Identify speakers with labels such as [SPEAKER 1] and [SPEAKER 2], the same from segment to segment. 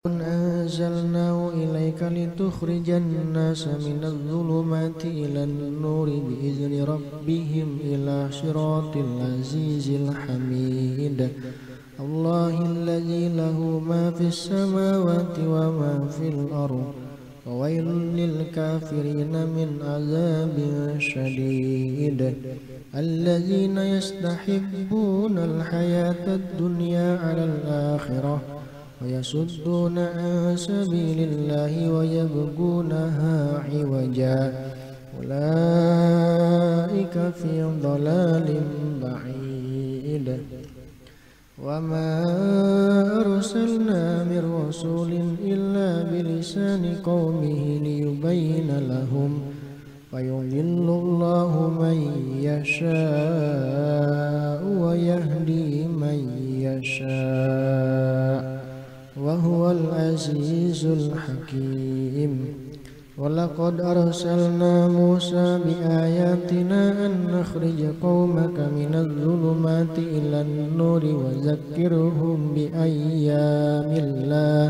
[SPEAKER 1] أنزلناه إليك لتخرج الناس من الظلمات إلى النور بإذن ربهم إلى صراط العزيز الحميد الله الذي له ما في السماوات وما في الأرض وويل للكافرين من عذاب شديد الذين يستحبون الحياة الدنيا على الآخرة ويصدون عن سبيل الله ويبغونها عوجا أولئك في ضلال بعيد وما أرسلنا من رسول إلا بلسان قومه ليبين لهم فيضل الله من يشاء ويهدي من يشاء وهو العزيز الحكيم ولقد أرسلنا موسى بآياتنا أن نخرج قومك من الظلمات إلى النور وذكرهم بأيام الله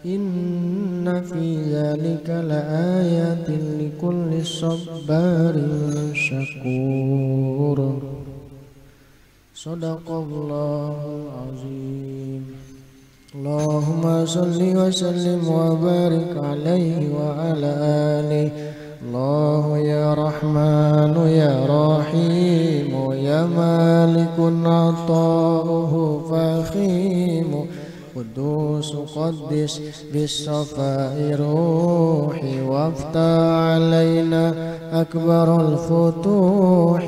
[SPEAKER 1] إن في ذلك لآيات لكل صبار شكور صدق الله العظيم اللهم صل وسلم وبارك عليه وعلى آله الله يا رحمن يا رحيم يا مالك عطاؤه فخيم قدوس قدس بالصفاء روحي وافتح علينا أكبر الفتوح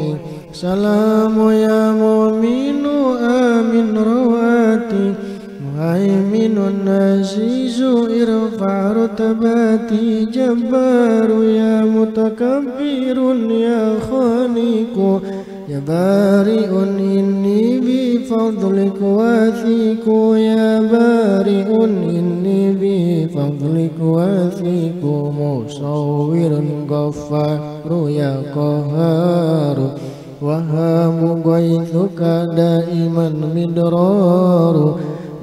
[SPEAKER 1] سلام يا مؤمن آمن رواتي مهيمن عزيز ارفع رتباتي جبار يا متكبر يا خالق يا بارئ إني بفضلك واثق يا بارئ إني بفضلك واثق مصور غفار يا قهار وهاب غيثك دائما مدرار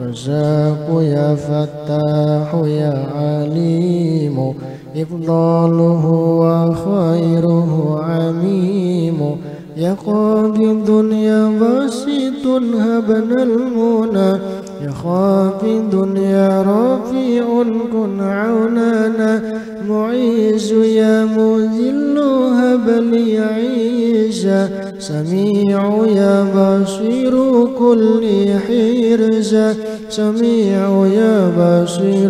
[SPEAKER 1] رزاق يا فتاح يا عليم إفضاله وخيره عميم يا قابض يا باسط هبنا المنى يا خافض يا رافع كن عوننا معيز يا مذل هب لي عيزا سميع يا بصير كل حرزا سميع يا بصير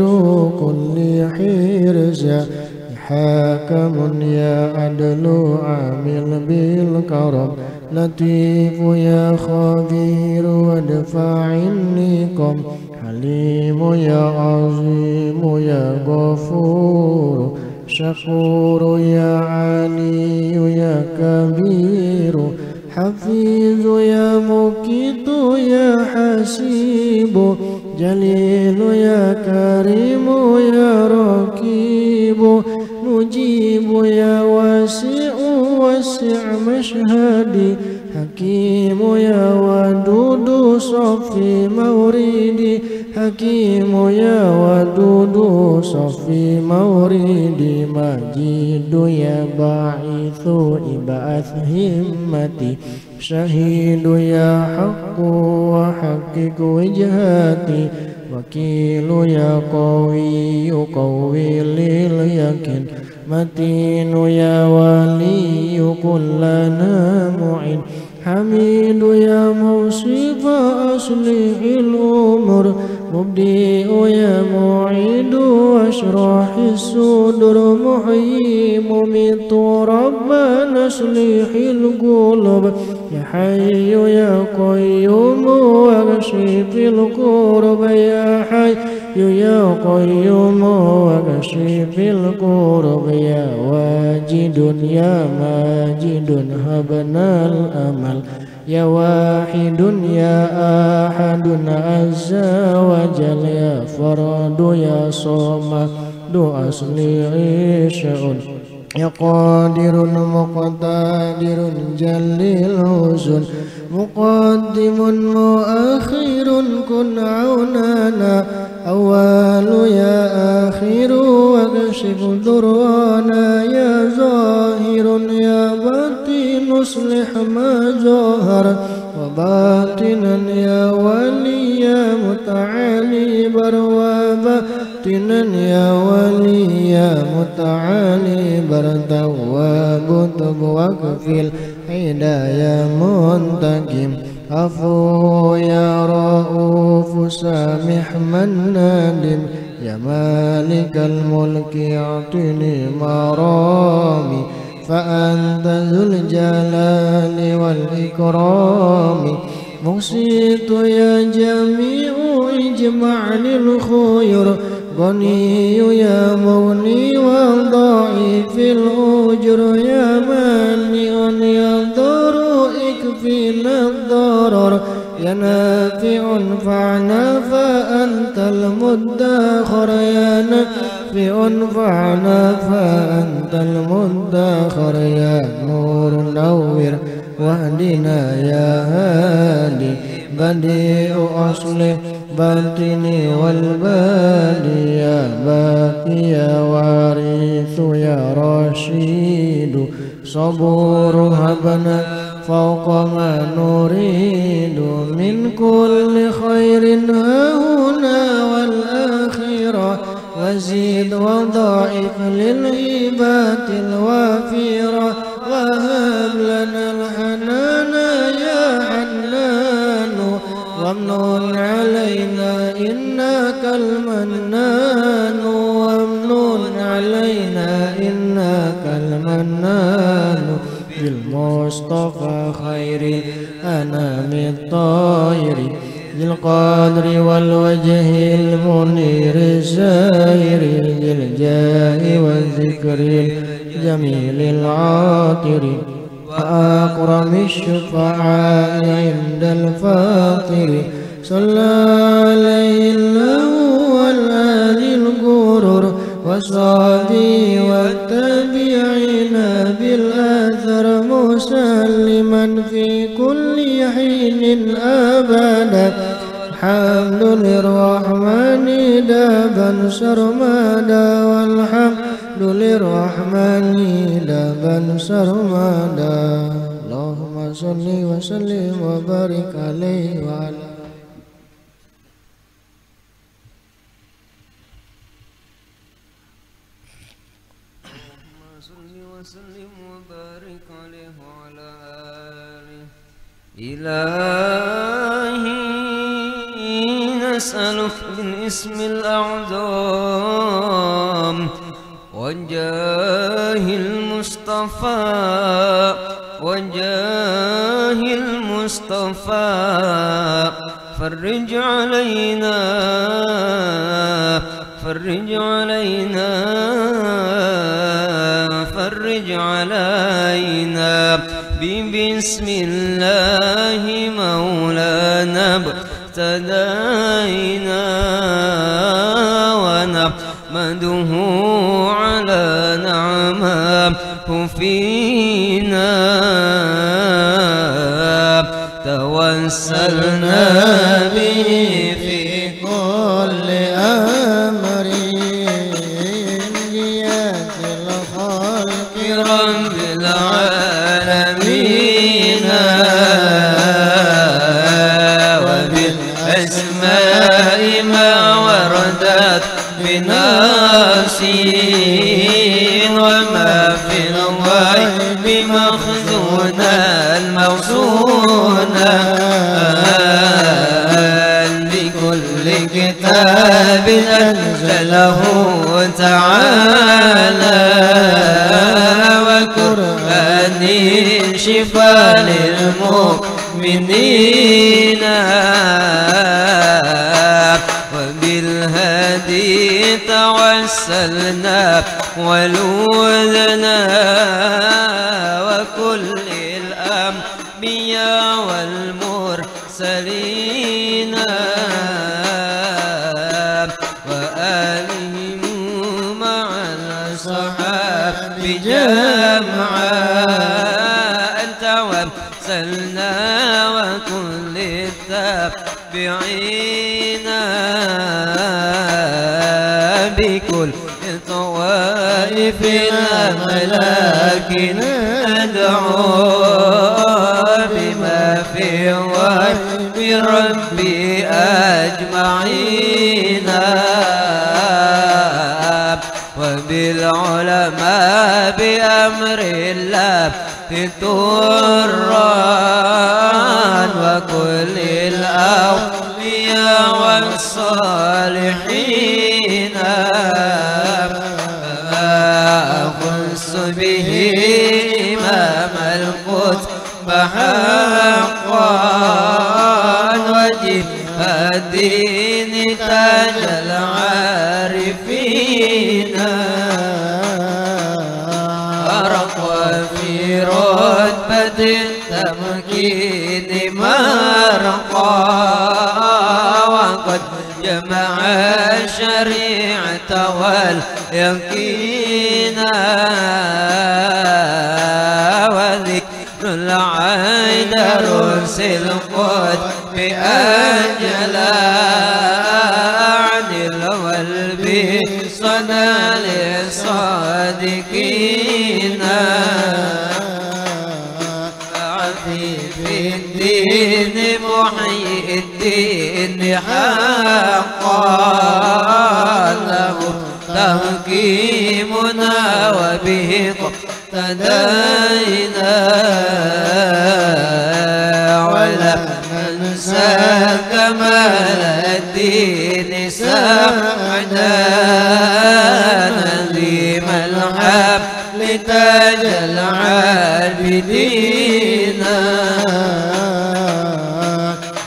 [SPEAKER 1] كل حرزا حاكم يا عدل عامل بالكرم لطيف يا خبير وادفع النقم حليم يا عظيم يا غفور شكور يا علي يا كبير حفيظ يا مقيت يا حسيب جليل يا كريم يا رقيب مجيب يا واسع وسع مشهدي حكيم يا ودود صفي موردي حكيم يا ودود صفي موردي مجيد يا باعث إبعث همتي شهيد يا حق وحقق وجهاتي وكيل يا قوي قوي لليقين متين يا ولي كلنا معين حميد يا موصف أصلح الأمور مبدئ يا معيد واشرح الصدور محيي مميت ربنا اصلح القلوب يا حي يا قيوم واكشف الكرب يا حي يا قيوم واكشف الكرب يا واجد يا ماجد هبنا الأمل يا واحد يا أحد عز وجل يا فرد يا صمد أصلح الشؤون يا قادر مقتدر جليل الحسن مقدم مؤخر كن عوننا أول يا آخر واكشف ضرانا يا ظاهر يا باطن اصلح ما ظهر وباطنا يا ولي يا متعالي بر وباطنا يا ولي يا متعالي بر تواب تب وكفل هدايا منتقم عفو يا رؤوف سامح من نادم يا مالك الملك اعطني مرامي فأنت ذو الجلال والإكرام مقسط يا جميع اجمع للخير غني يا مغني والضعيف الأجر يا مانع يا ضر اكفنا الضرر يا نافع انفعنا فأنت المدخر يا نافع انفعنا فأنت المدخر يا نور نور واهدنا يا هادي بديع أصلح باطني والبادي يا باقي يا وارث يا رشيد صبور هبنا فوق ما نريد من كل خير هاهنا والآخرة وزيد وضاعف للهبات الوافرة وهب لنا الحنان يا حنان وامنن علينا إنك المنان وامنن علينا إنك المنان بالمصطفى خير الأنام الطاهر ذي القدر والوجه المنير الزاهر ذي الجاه والذكر الجميل العاطر وأكرم الشفعاء عند الفاطر صلى عليه الله والآل الغرر وصحبه والتابعين بالآثر مسلما في كل حين أبدا الحمد للرحمن دابا سرمدا والحمد للرحمن دابا سرمدا اللهم صل وسلم وبارك عليه وعلى
[SPEAKER 2] وسلم وبارك عليه وعلى آله. إلهي نسألك بالاسم الأعظم وجاه المصطفى وجاه المصطفى فرج علينا فرج علينا فرج علينا ببسم الله مولانا ابتدينا ونحمده على نعمه فينا توسلنا به في كل أمر جيات الخلق رب العالمين وبالأسماء ما وردت بنفسي وما في الغيب مخزونا الموصونا لكل كتاب أنزله تعالى وقرآن شفاء للمؤمنين وبالهدي توسلنا ولوذنا وكل الأنبياء والمرسلين وآلهم مع الصحابة التابعين بكل طوائف الأملاك ندعو بما في وحي ربي أجمعين وبالعلماء بأمر الله تران وكل الأولياء والصالحين أخص به إمام القطب حقا وجه الدين تاج العارفين أرقى في رتبة التمكين مرقى وقد جمع الشريعة واليقين وذكر العين رسل قد بأجل عن القلب صنع للصادقين في الدين محيي الدين حقا له تحكيمنا وبه اقتدينا ولا ننسى كمال الدين سعدا نظيم الحبل تاج العابدين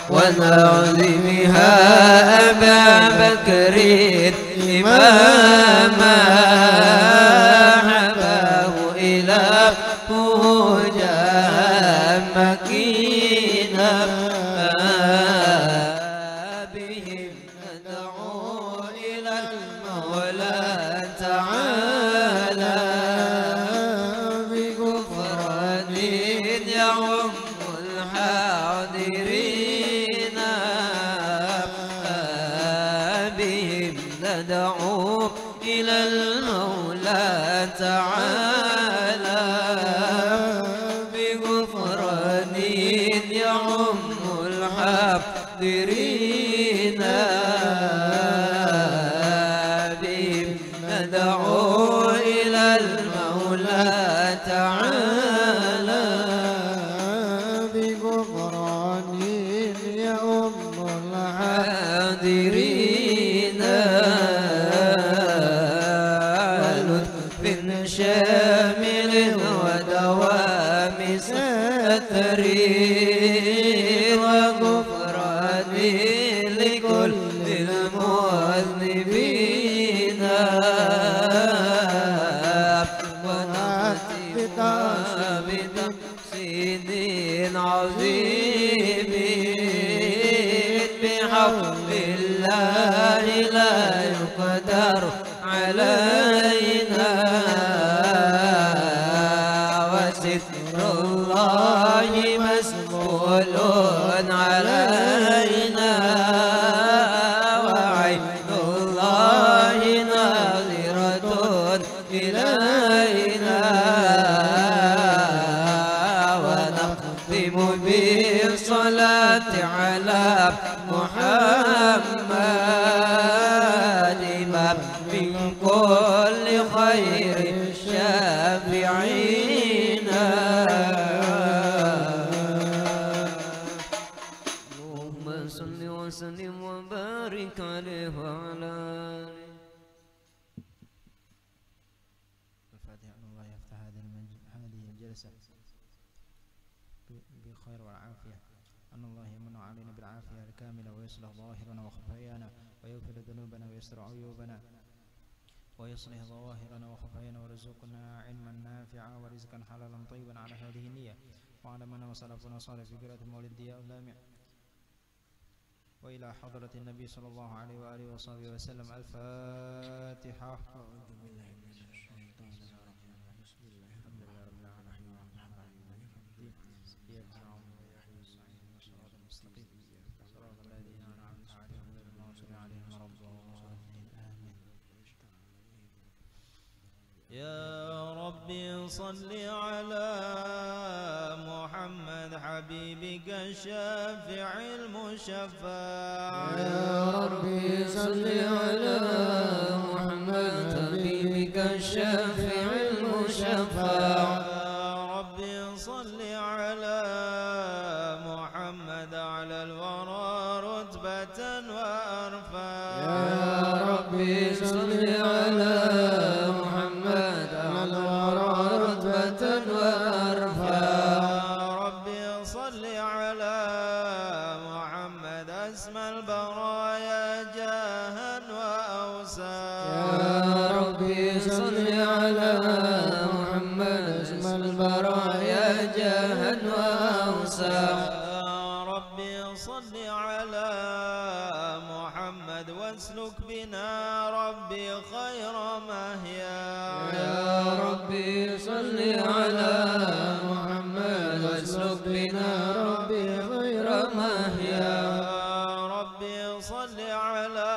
[SPEAKER 2] ونعظمها أبا بكر إماما حباه إله جاء مكينا بهم ندعو إلى المولى تعالى بغفران يعم الحاضرين بهم ندعو إلى المولى تعالى بغفران يعم الحاضرين بهم ندعو إلى المولى تعالى
[SPEAKER 1] بغفران يؤم
[SPEAKER 2] الحاضرين ولطف شامل ودوام ستر وغفران لكل المذنبين بتقصيد عظيم بحول الله لا يقدر علينا وستر الله مسؤول علينا وعين الله ناظرة إلينا ونختم بالصلاة على محمد ما من كل خير الشافعين اللهم صل وسلم وبارك عليه وعلى
[SPEAKER 1] الفاتحة. أن الله يفتح هذه الجلسة بخير والعافية. أن الله يمن علينا بالعافية الكاملة ويصلح ظاهرنا وخفايانا ويغفر ذنوبنا ويستر عيوبنا ويصلح ظواهرنا وخفايانا ويرزقنا علما نافعا ورزقا حلالا طيبا على هذه النية. وعلمنا وسلفنا صالح في قراءة المولد ضياء اللامع. وإلى حضرة النبي صلى الله عليه وآله وصحبه وسلم. الفاتحة. أعوذ بالله من الشيطان الرجيم. بسم الله الحمد لله رب العالمين الرحمن الرحيم إياك نعبد وإياك نستعين اهدنا الصراط المستقيم يا ربي صل على محمد حبيبك الشافع المشفع
[SPEAKER 2] يا ربي صل على محمد حبيبك الشافع المشفع
[SPEAKER 1] يا ربي صل على محمد على الورى رتبة وأرفع
[SPEAKER 2] يا ربي صل على محمد على الورى رتبة وأرفع
[SPEAKER 1] يا ربي صل على محمد أسمى البرايا جاها وأوسع
[SPEAKER 2] يا ربي صل على محمد اسم البرايا جاها وأوسع
[SPEAKER 1] يا ربي صل على محمد واسلك بنا ربي خير مهيا
[SPEAKER 2] يا ربي صل على محمد واسلك بنا ربي خير مهيا
[SPEAKER 1] يا ربي صل على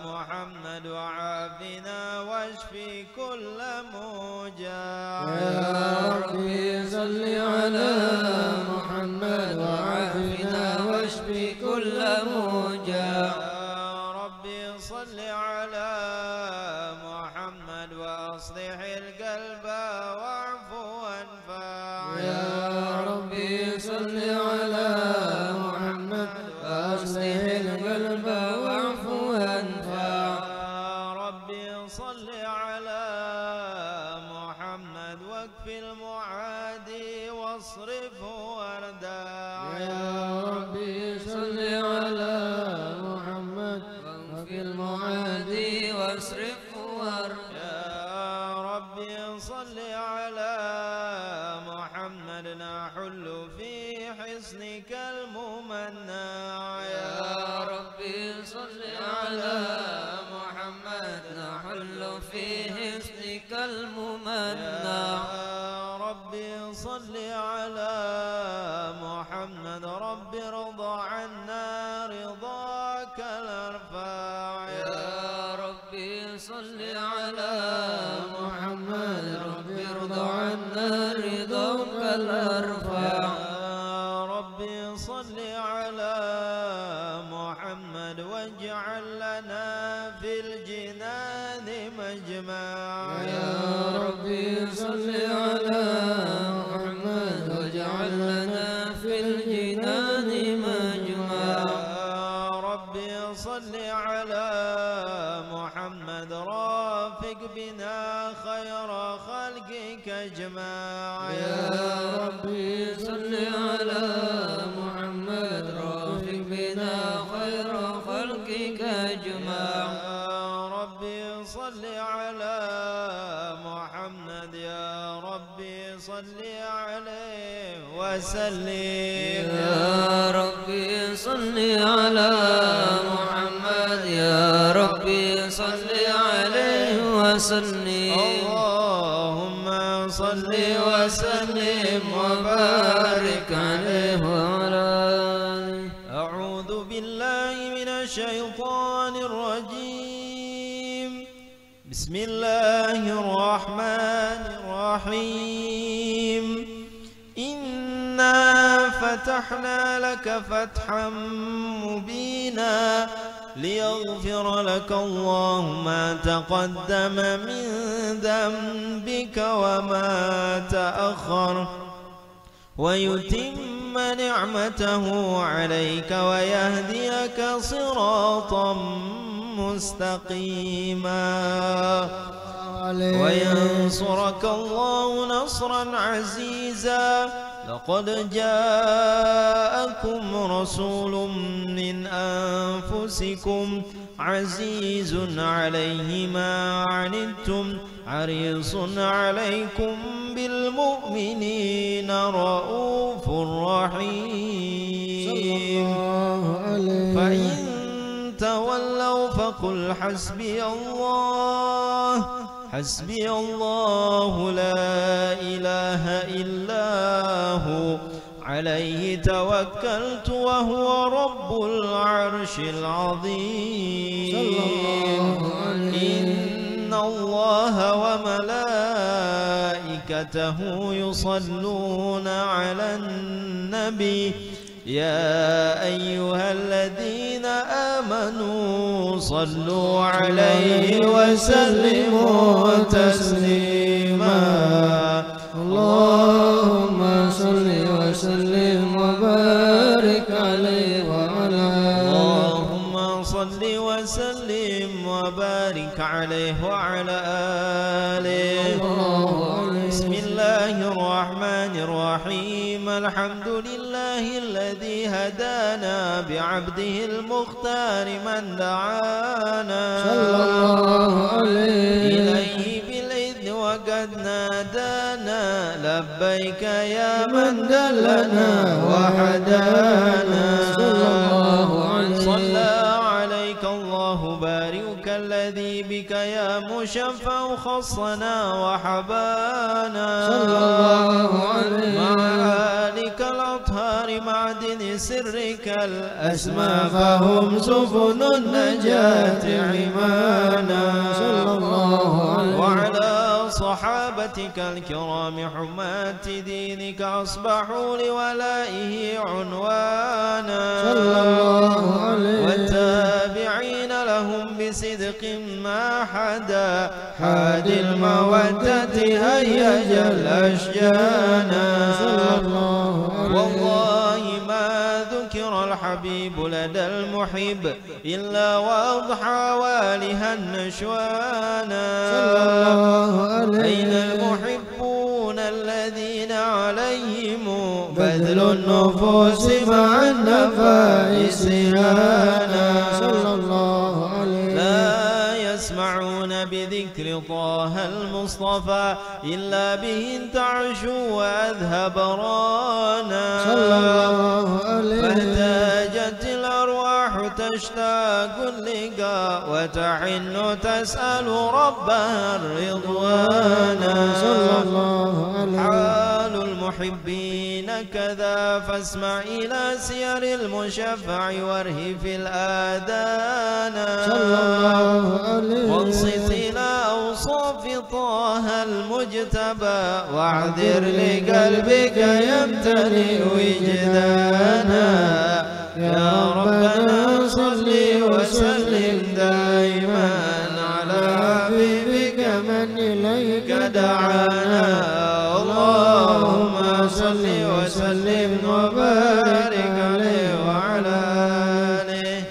[SPEAKER 1] محمد وعافنا واشفي كل موجع
[SPEAKER 2] يا ربي صل على محمد وعافنا واشفي كل موجع
[SPEAKER 1] يا ربي صل على محمد واصلح القلب واعف وانفع
[SPEAKER 2] يا ربي صل على محمد واصلح القلب واعف وانفع
[SPEAKER 1] يا ربي صل على محمد واكف المعادي واصرفه ورداع
[SPEAKER 2] يا ربي صل على محمد وفي المعادي واصرفه وارجع
[SPEAKER 1] يا ربي صل على محمد نحل في حصنك الممنع
[SPEAKER 2] يا ربي صل على محمد نحل في حصنك الممنع
[SPEAKER 1] يا ربي صل على محمد رب ارضى عنا رضاك الارفع
[SPEAKER 2] يا ربي صل على محمد ربي ارضى عنا رضاك الارفع
[SPEAKER 1] يا ربي صل على محمد واجعل لنا في الجنان مجمع
[SPEAKER 2] يا ربي صل على محمد واجعل لنا في الجنان مجمع
[SPEAKER 1] يا ربي صل على محمد رافق بنا خير خلقك اجمع
[SPEAKER 2] يا ربي صل على محمد رافق بنا خير خلقك اجمع
[SPEAKER 1] يا ربي صل على محمد يا ربي صل عليه وسلم
[SPEAKER 2] يا ربي صل على محمد يا ربي صل عليه وسلم
[SPEAKER 1] اللهم صل وسلم وبارك عليه
[SPEAKER 2] وعلى آله.
[SPEAKER 1] أعوذ بالله من الشيطان الرجيم بسم الله الرحمن الرحيم إنا فتحنا لك فتحا مبينا ليغفر لك الله ما تقدم من ذنبك وما تأخر ويتم نعمته عليك ويهديك صراطا مستقيما وينصرك الله نصرا عزيزا لقد جاءكم رسول من أنفسكم عزيز عليه ما عنتم حريص عليكم بالمؤمنين رؤوف رحيم فإن تولوا فقل حسبي الله لا إله إلا هو عليه توكلت وهو رب العرش العظيم إن الله وملائكته وملائكته يصلون على النبي يا أيها الذين آمنوا صلوا عليه وسلموا تسليما
[SPEAKER 2] اللهم صل وسلم وبارك عليه وعلى
[SPEAKER 1] اللهم صل وسلم وبارك عليه وعلى آله بسم الله الرحمن الرحيم الحمد لله الذي هدانا بعبده المختار من دعانا
[SPEAKER 2] صلى الله عليه
[SPEAKER 1] إليه بالإذن وقد نادانا لبيك يا من دلنا وحدانا
[SPEAKER 2] صلى الله عليه
[SPEAKER 1] صلى عليك الله بارك الذي بك يا مشفع خصنا وحبانا
[SPEAKER 2] صلى الله عليه
[SPEAKER 1] مع آلك الأطهار معدن سرك الأسمى
[SPEAKER 2] فهم سفن النجاة عمانا صلى الله عليه
[SPEAKER 1] وعلى صحابتك الكرام حماة دينك أصبحوا لولائه عنوانا
[SPEAKER 2] صلى الله عليه
[SPEAKER 1] والتابعين لهم بصدق ما حدا حاد المودة هيج الأشجانا
[SPEAKER 2] صلى الله عليه
[SPEAKER 1] والله ما ذكر الحبيب لدى المحب إلا وأضحى والها النشوانا
[SPEAKER 2] صلى الله عليه
[SPEAKER 1] أين المحبون الذين عليهم بذل النفوس مع النفائس هانا
[SPEAKER 2] صلى الله عليه
[SPEAKER 1] لا يسمعون بذكر طه المصطفى إلا به انتعشوا وأذهب رانا
[SPEAKER 2] صلى الله عليه
[SPEAKER 1] فاحتاجت الأرواح تشتاق اللقاء وتحن تسأل ربها الرضوانا
[SPEAKER 2] صلى الله عليه
[SPEAKER 1] حال المحبين كذا فاسمع إلى سير المشفع وارهف الآذان
[SPEAKER 2] صلى الله عليه
[SPEAKER 1] وانصت إلى أوصاف طه المجتبى واعذر لقلبك يمتلئ وجدانا يا ربنا صل وسلم دائما على حبيبك من إليك دعانا اللهم صل وسلم وبارك عليه وعلى آله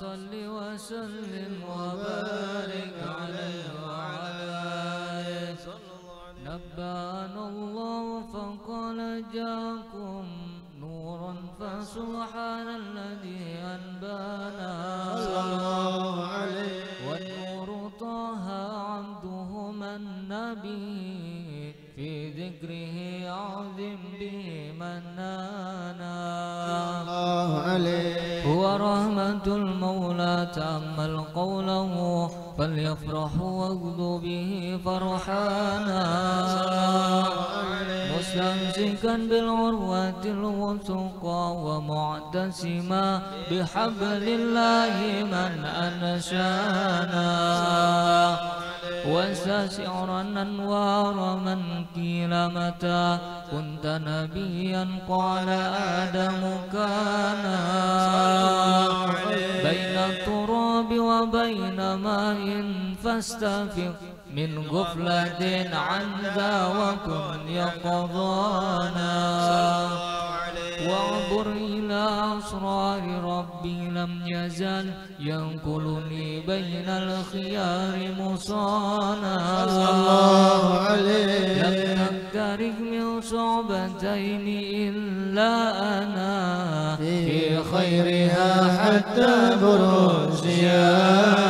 [SPEAKER 3] صل وسلم وبارك عليه وعلى آله. نبأنا الله فقال جاءكم نورا فسبحان الذي أنبانا والنور طه عبده النبي في ذكره عظم به منانا هو رحمة المولى تأمل قوله فليفرحوا واغدوا به فرحانا مستمسكا بالعروة الوثقى ومعتصما بحبل الله من أنشانا واستشعرا أنوار من قيل متى كنت نبيا قال آدم كان بين التراب وبين ماء فاستفق من غفلة عن ذا وكن يقظانا واعبر إلى أسرار ربي لم يزل ينقلني بين الخيار مصانا لم نقترب من صعبتين إلا أنا في خيرها حتى برزيانا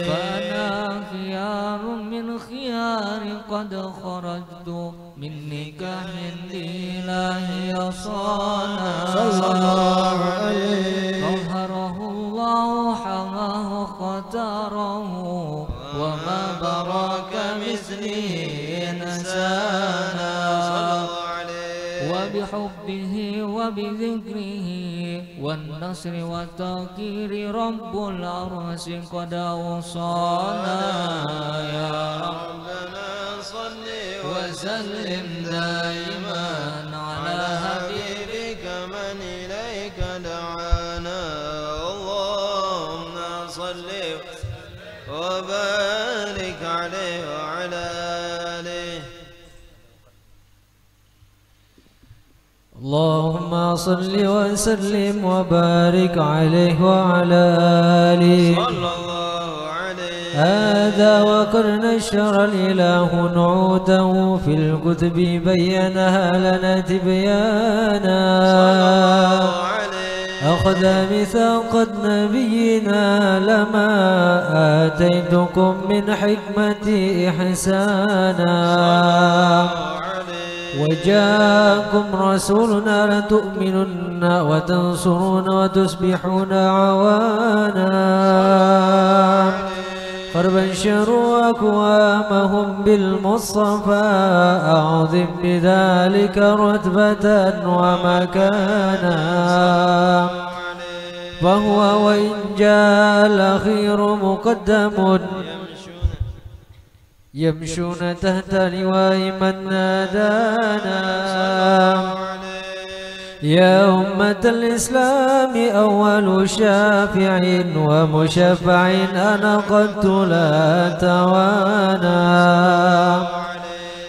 [SPEAKER 3] فأنا خيار من خيار قد خرجت من نكاح لله صانا طهره الله حماه اختاره وما براك مثله إنسانا وبحبه وبذكره والنصر والتوقير رب العرش قد أوصانا يا ربنا صل وسلم دائما على حبيبك من إليك دعانا اللهم صل وبارك عليه وعلى آله
[SPEAKER 4] اللهم صل وسلم وبارك عليه وعلى آله هذا وقد نشر الإله نعوته في الكتب بينها لنا تبيانا أخذ ميثاق نبينا لما آتيتكم من حكمة إحسانا وجاءكم رسولنا لتؤمنن وتنصرون وتصبحون عوانا فابشروا أكوامهم بالمصطفى أعظم بذلك رتبة ومكانا فهو وإن جاء الأخير مقدم يمشون تحت لواء من نادانا يا أمة الإسلام أول شافع ومشفع أنا قد لا توانى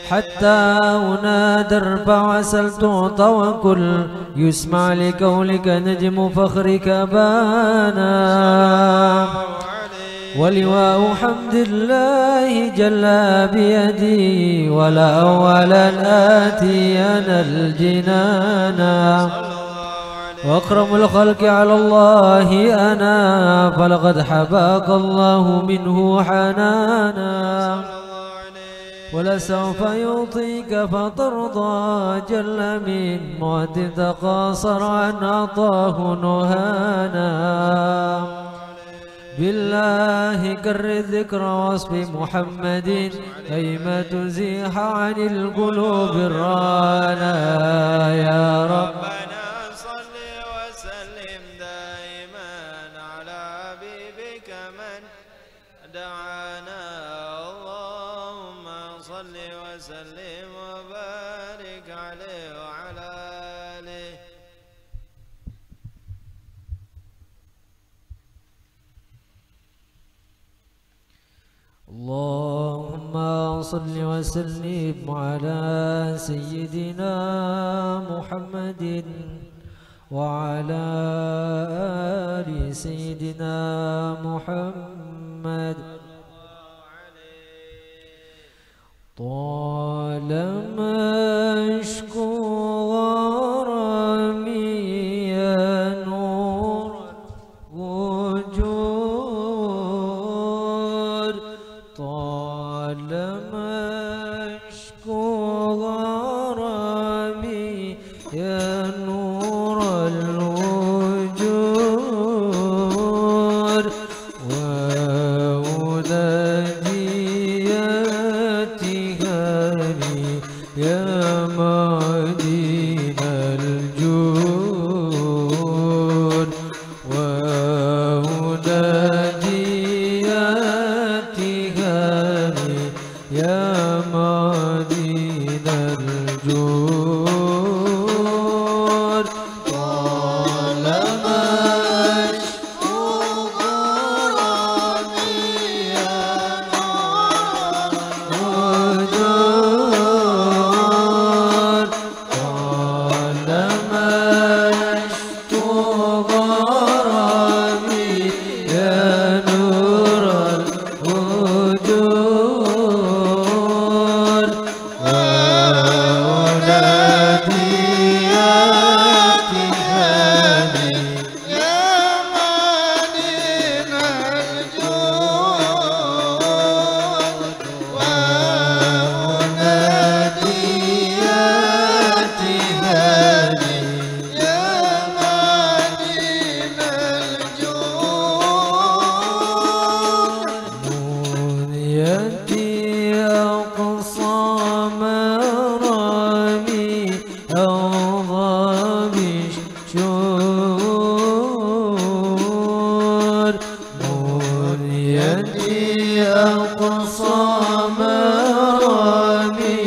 [SPEAKER 4] حتى أنادى ارفع سل تعطى وكل يسمع لقولك نجم فخرك بانا ولواء حمد الله جل بيدي ولا أولا آتي أنا الجنانا وأكرم الخلق على الله أنا فلقد حباك الله منه حنانا ولسوف يعطيك فترضى جل من معد تقاصر عن عطاه نهانا بالله كر الذكر وصف محمد كيما تزيح عن القلوب الرانا يا ربنا صل وسلم دائما على حبيبك من دعانا اللهم صل وسلم وبارك عليه وعلى آله اللهم صل وسلم على سيدنا محمد وعلى آل سيدنا محمد. طالما اشكو غرامي يا نور الوجود، طالما اشكو غرامي يا نور الوجود، يا مدين الجود، وهديتها يا مدين الجود. طالما اشكو غرامي يا الوجود، طالما اشكو غرامي يا نور الوجود، وأولادياتها يا مدين الجود، وأولادياتها يا مدين الجود. منيتي أقصى مرامي أوضى بالشهور، منيتي أقصى مرامي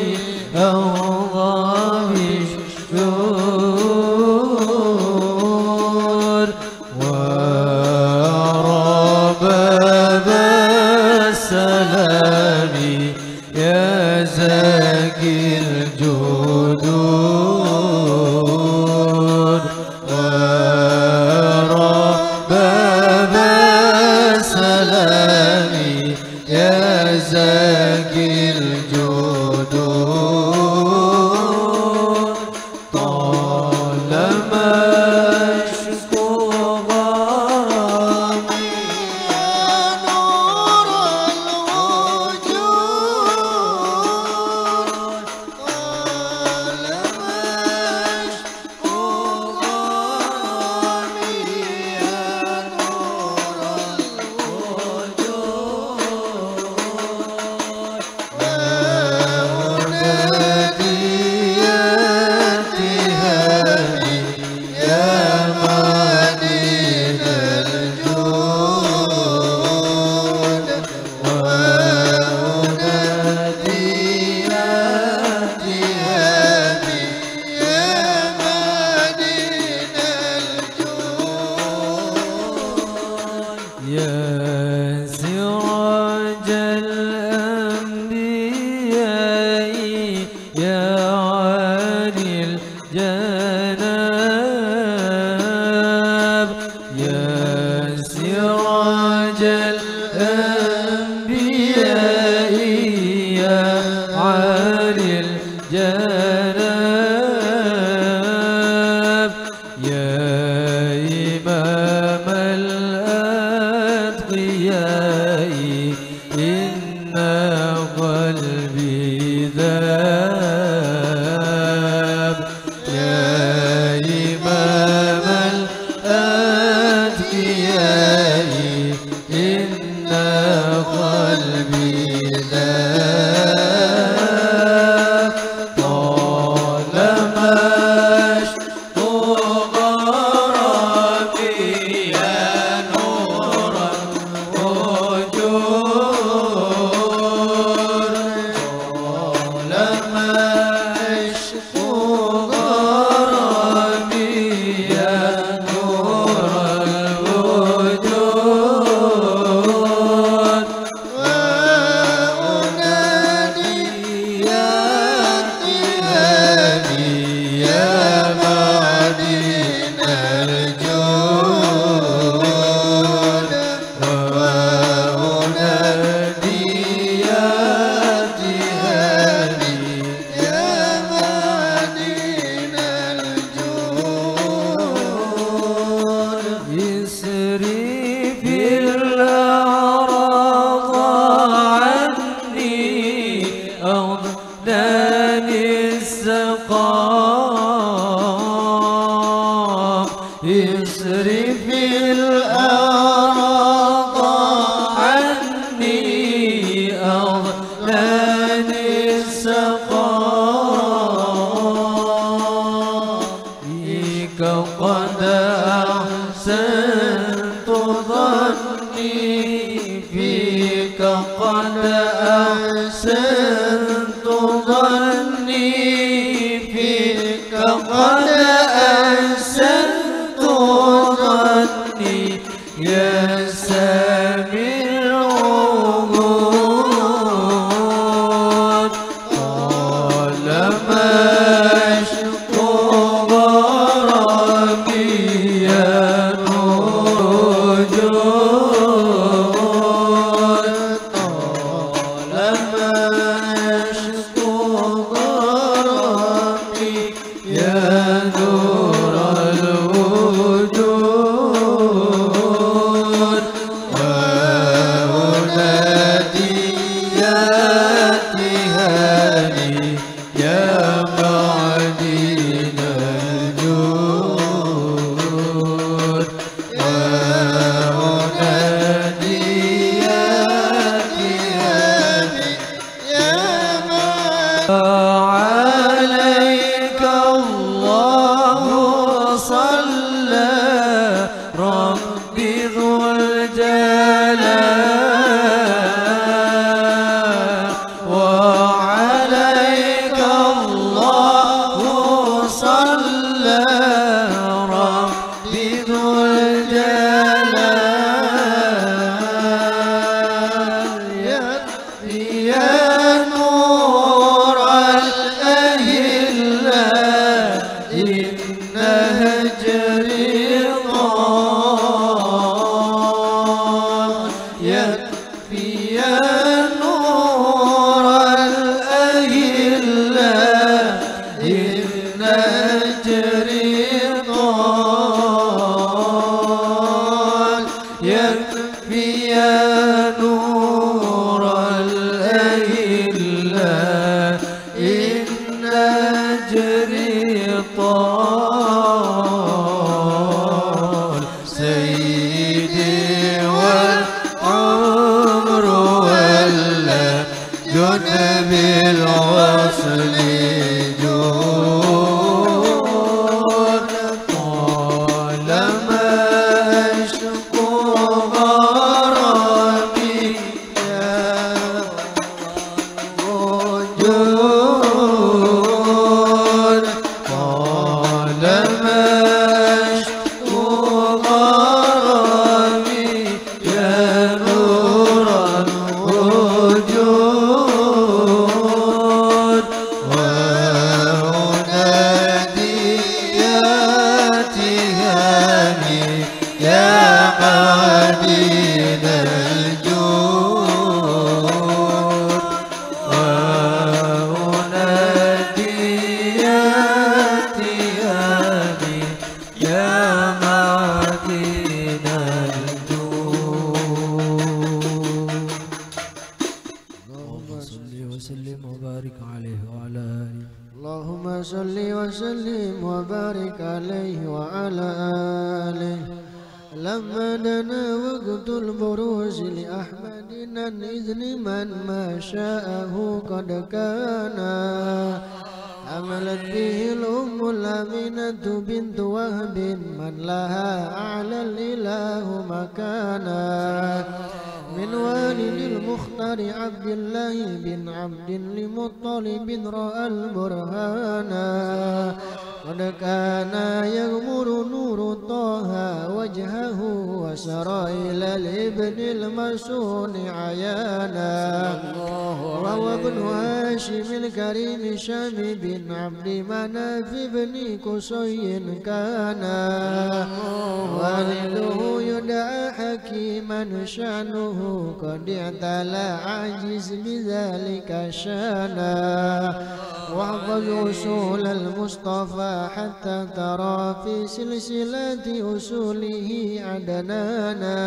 [SPEAKER 4] أوضى بالشهور، ورب السلام يا زكي الجدود، ورب السلام يا زكي الجدود. طالما اشكو غرامي يا نور الوجود، طالما اشكو غرامي يا نور الوجود، وأولادياتها يا مدين الجود، وأولادياتها يا مدين الجود. يا سراج الأنبياء يا عالي الجناب، يا سراج الأنبياء يا عالي الجناب، يا إمام الأتقياء إن قلبي ذاب، يا إمام الأتقياء إن قلبي ذاب. طالما اشكو غرامي اصرف الأعراض عني أغلاني السقاء بك قد أحسنت ظني فيك قد أحسنت ظني فيك قد أحسنت ظني يا سامي العهود طالما أشكو غرامي يا نوجود طالما أشكو غرامي يا نور الوجود وأنادي يا تهاني يا معدن الجود وأنادي يا تهاني يا عليك الله صلى ربي ذو الجلال وعليك الله صلى ربي ذو الجلال يا نور الأهلة إن هجري طال يكفي يا نور الأهلة إن هجري طال يكفي يا نور الأهلة إن أجري طال سيدي والعمر ولا جن بالوصل جود طالما أشكو غرامي يا وجود طالما أشكو غرامي يا نور الوجود وأنادي يا تهاني يا معدن الجود وأنادي يا تهاني يا معدن الجود اللهم صل وسلم وبارك عليه وعلى آله
[SPEAKER 2] اللهم صل وسلم وبارك عليه وعلى آله لما دنا وقت البروز لأحمدنا الإذن من ما شاءه قد كان حملت به الأم الأمينة بنت وهب من لها أعلى الإله مكانا من والد المختار عبد الله بن عبد لمطلب رأى البرهانا قد كان يغمر نور طه وجهه وسرى إلى الابن المسون عيانا وهو ابن هاشم الكريم شام بن عبد مناف بن قصي كان والده يدعى حكيما شأنه قد اعتلى عاجز بذلك شانا واحفظ أصول المصطفى حتى ترى في سلسلة أصوله عدنانا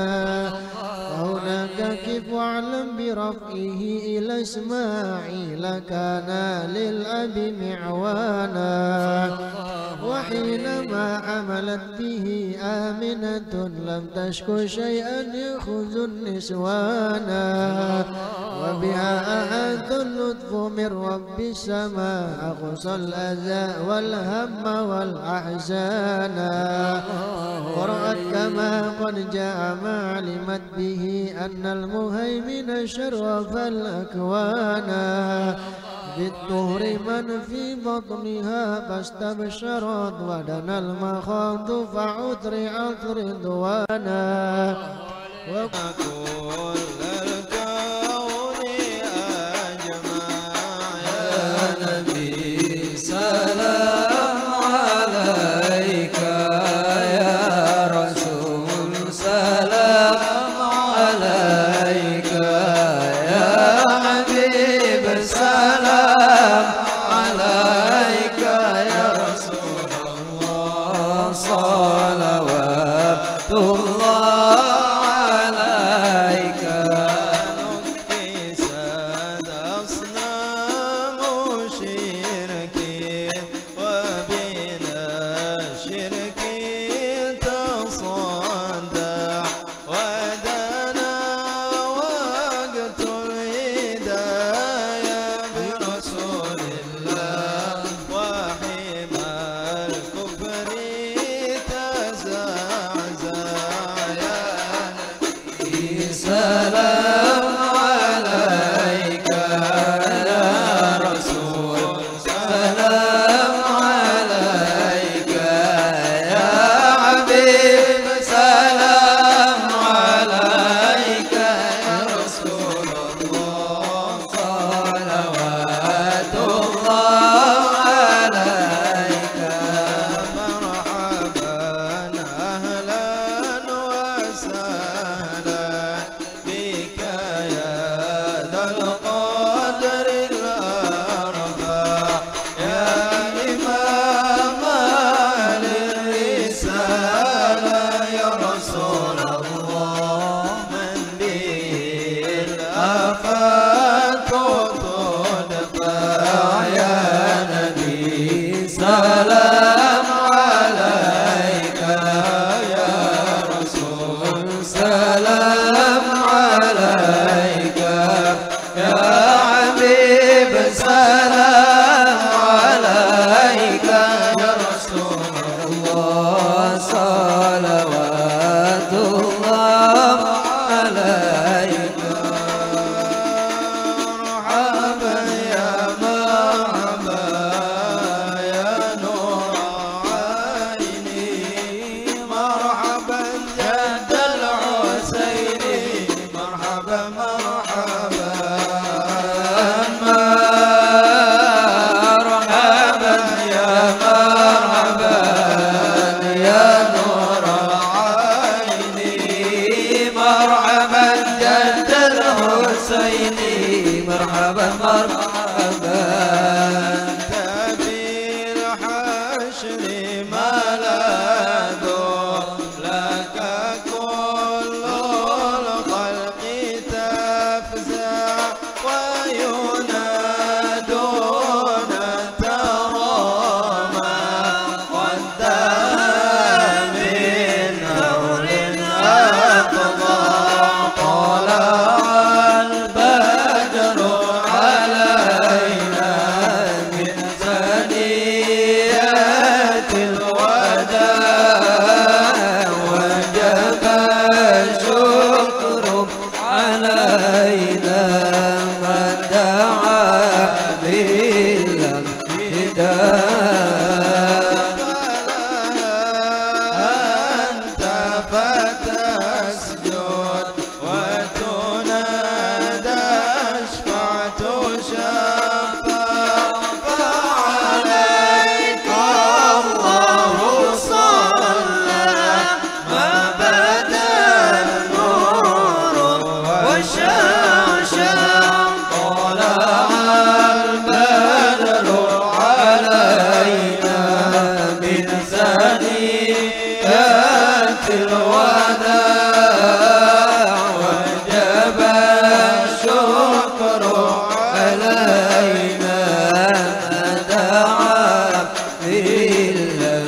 [SPEAKER 2] وهناك كيف واعلم برفعه إلى إسماعيل كان للأب معوانا وحينما عملت به آمنة لم تشك شيئا يخذ النسوان وبها أعاد اللطف من رب السماء أقصى الأذى والهم والأحزان ورأت كما قد جاء ما علمت به أن المهيمن شرف الأكوان بالطهر من في بطنها فاستبشرت ودنا المخاض فعطرعت رضوانا
[SPEAKER 3] وكل الكون أجمع يا نبي سلام عليك يا رسول سلام عليك يا حبيب سلام عليك يا رسول الله صلوات الله عليك نكسد أصنام شركي وبنا شركي تصدع ودنا وقت الهداية برسول الله وحمى الكفر تزعزع يا نبي سلام عليك يا رسول سلام عليك يا حبيب سلام عليك يا رسول الله صلوات الله عليك مرحبا أهلا وسهلا بك يا ذا القدر الأربع يا إمام للرسالة يا رسول الله من به الآفات تدفع يا نبي سلام عليك يا رسول سلام عليك يا حبيب سلام عليك يا رسول الله صلوات الله عليك مرحبا يا مرحبا يا نور عيني مرحبا جد الحسيني مرحبا مرحبا مرحبا يا مرحبا يا نور عيني مرحبا جد الحسيني مرحبا مرحبا أنت في الحشر ملاذ لك كل الخلق تفزع وينادون تراما وانتهى من هول أقضى طلع البدر علينا من ثنيات الوداع وجب الشكر علينا من دعا بالابتداء أنت فتسجد وتنادى اشفع تشفع فعليك الله صلى ما بدا النور وشاشا طلع البدر علينا من ثنيات الوداع وجب الشكر علينا دعا بالله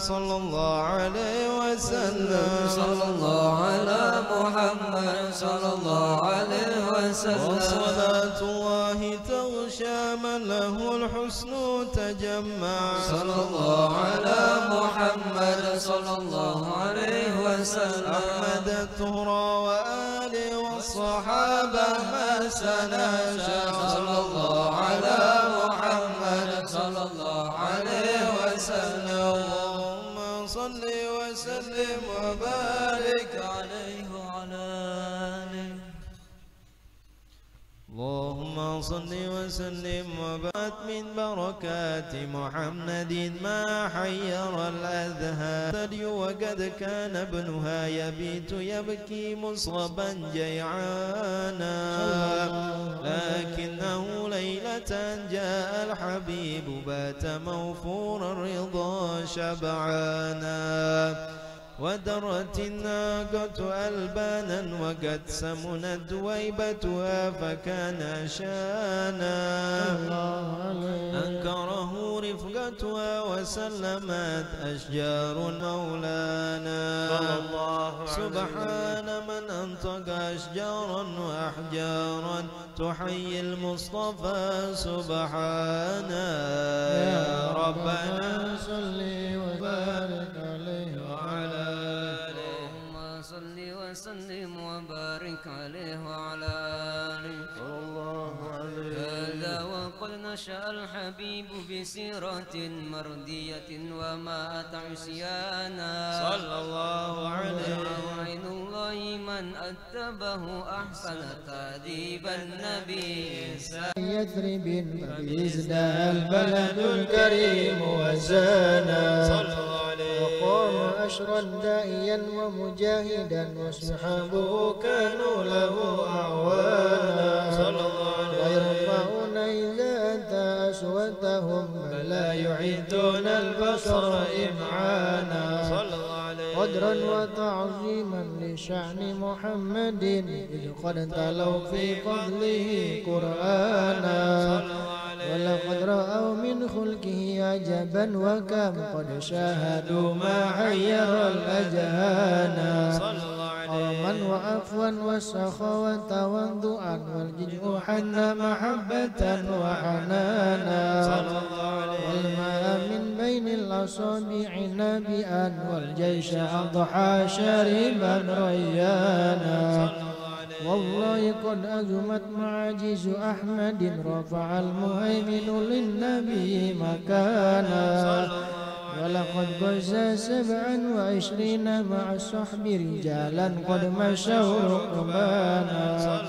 [SPEAKER 3] صلى الله عليه وسلم
[SPEAKER 4] صلى الله على محمد صلى الله عليه وسلم
[SPEAKER 3] وصلاة الله تغشى من له الحسن تجمع
[SPEAKER 4] صلى الله على محمد صلى الله عليه وسلم
[SPEAKER 3] أحمد الطهرى وآله والصحابة ما سنشا
[SPEAKER 4] صلى الله على محمد صلى الله عليه وسلم
[SPEAKER 3] اللهم صل وسلم وبارك
[SPEAKER 4] عليه وعلى آله
[SPEAKER 3] اللهم صل وسلم وبارك من بركات محمد ما حير الأذهان وقد كان ابنها يبيت يبكي مصربا جيعانا لكنه ليلة جاء الحبيب بات موفور الرضا شبعانا ودرت الناقة ألبانا وقد سمنت ويبتها فكان شانا أنكره رفقتها وسلمت أشجار مولانا سبحان من أنطق أشجارا وأحجارا تحيي المصطفى سبحانا يا ربنا
[SPEAKER 2] صل وبارك عليه وعلى
[SPEAKER 4] اللهم صل وسلم وبارك عليه وعلى آله
[SPEAKER 3] صلى الله عليه
[SPEAKER 4] هذا وقد نشأ الحبيب بسيرة مردية ومات عصيانا
[SPEAKER 3] صلى الله عليه
[SPEAKER 4] عين الله من أدبه أحسن تأديب النبي
[SPEAKER 2] يثرب فبيزدها البلد الكريم وزانا
[SPEAKER 3] صلى الله عليه
[SPEAKER 2] وقام أشرا داعيا ومجاهدا وصحابه كانوا له أعوانا
[SPEAKER 3] صلى الله عليه
[SPEAKER 2] ويرفعون إذا أتى أصواتهم بل لا يعدون البصر إمعانا
[SPEAKER 3] صلى الله عليه
[SPEAKER 2] قدرا وتعظيما لشأن محمد إذ قد تلوا في فضله قرآنا ولقد رأوا من خلقه عجبا وكم قد شاهدوا ما حير الأجهانا حرما وعفوا والسخاوة والدعاء والجزء حن محبة وحنانا والماء من بين الأصابع نابئا والجيش أضحى شاربا ريانا والله قد أزمت معاجز أحمد رفع المهيمن للنبي مكانا ولقد جزى 27 مع الصحب رجالا قد مشوا ركبانا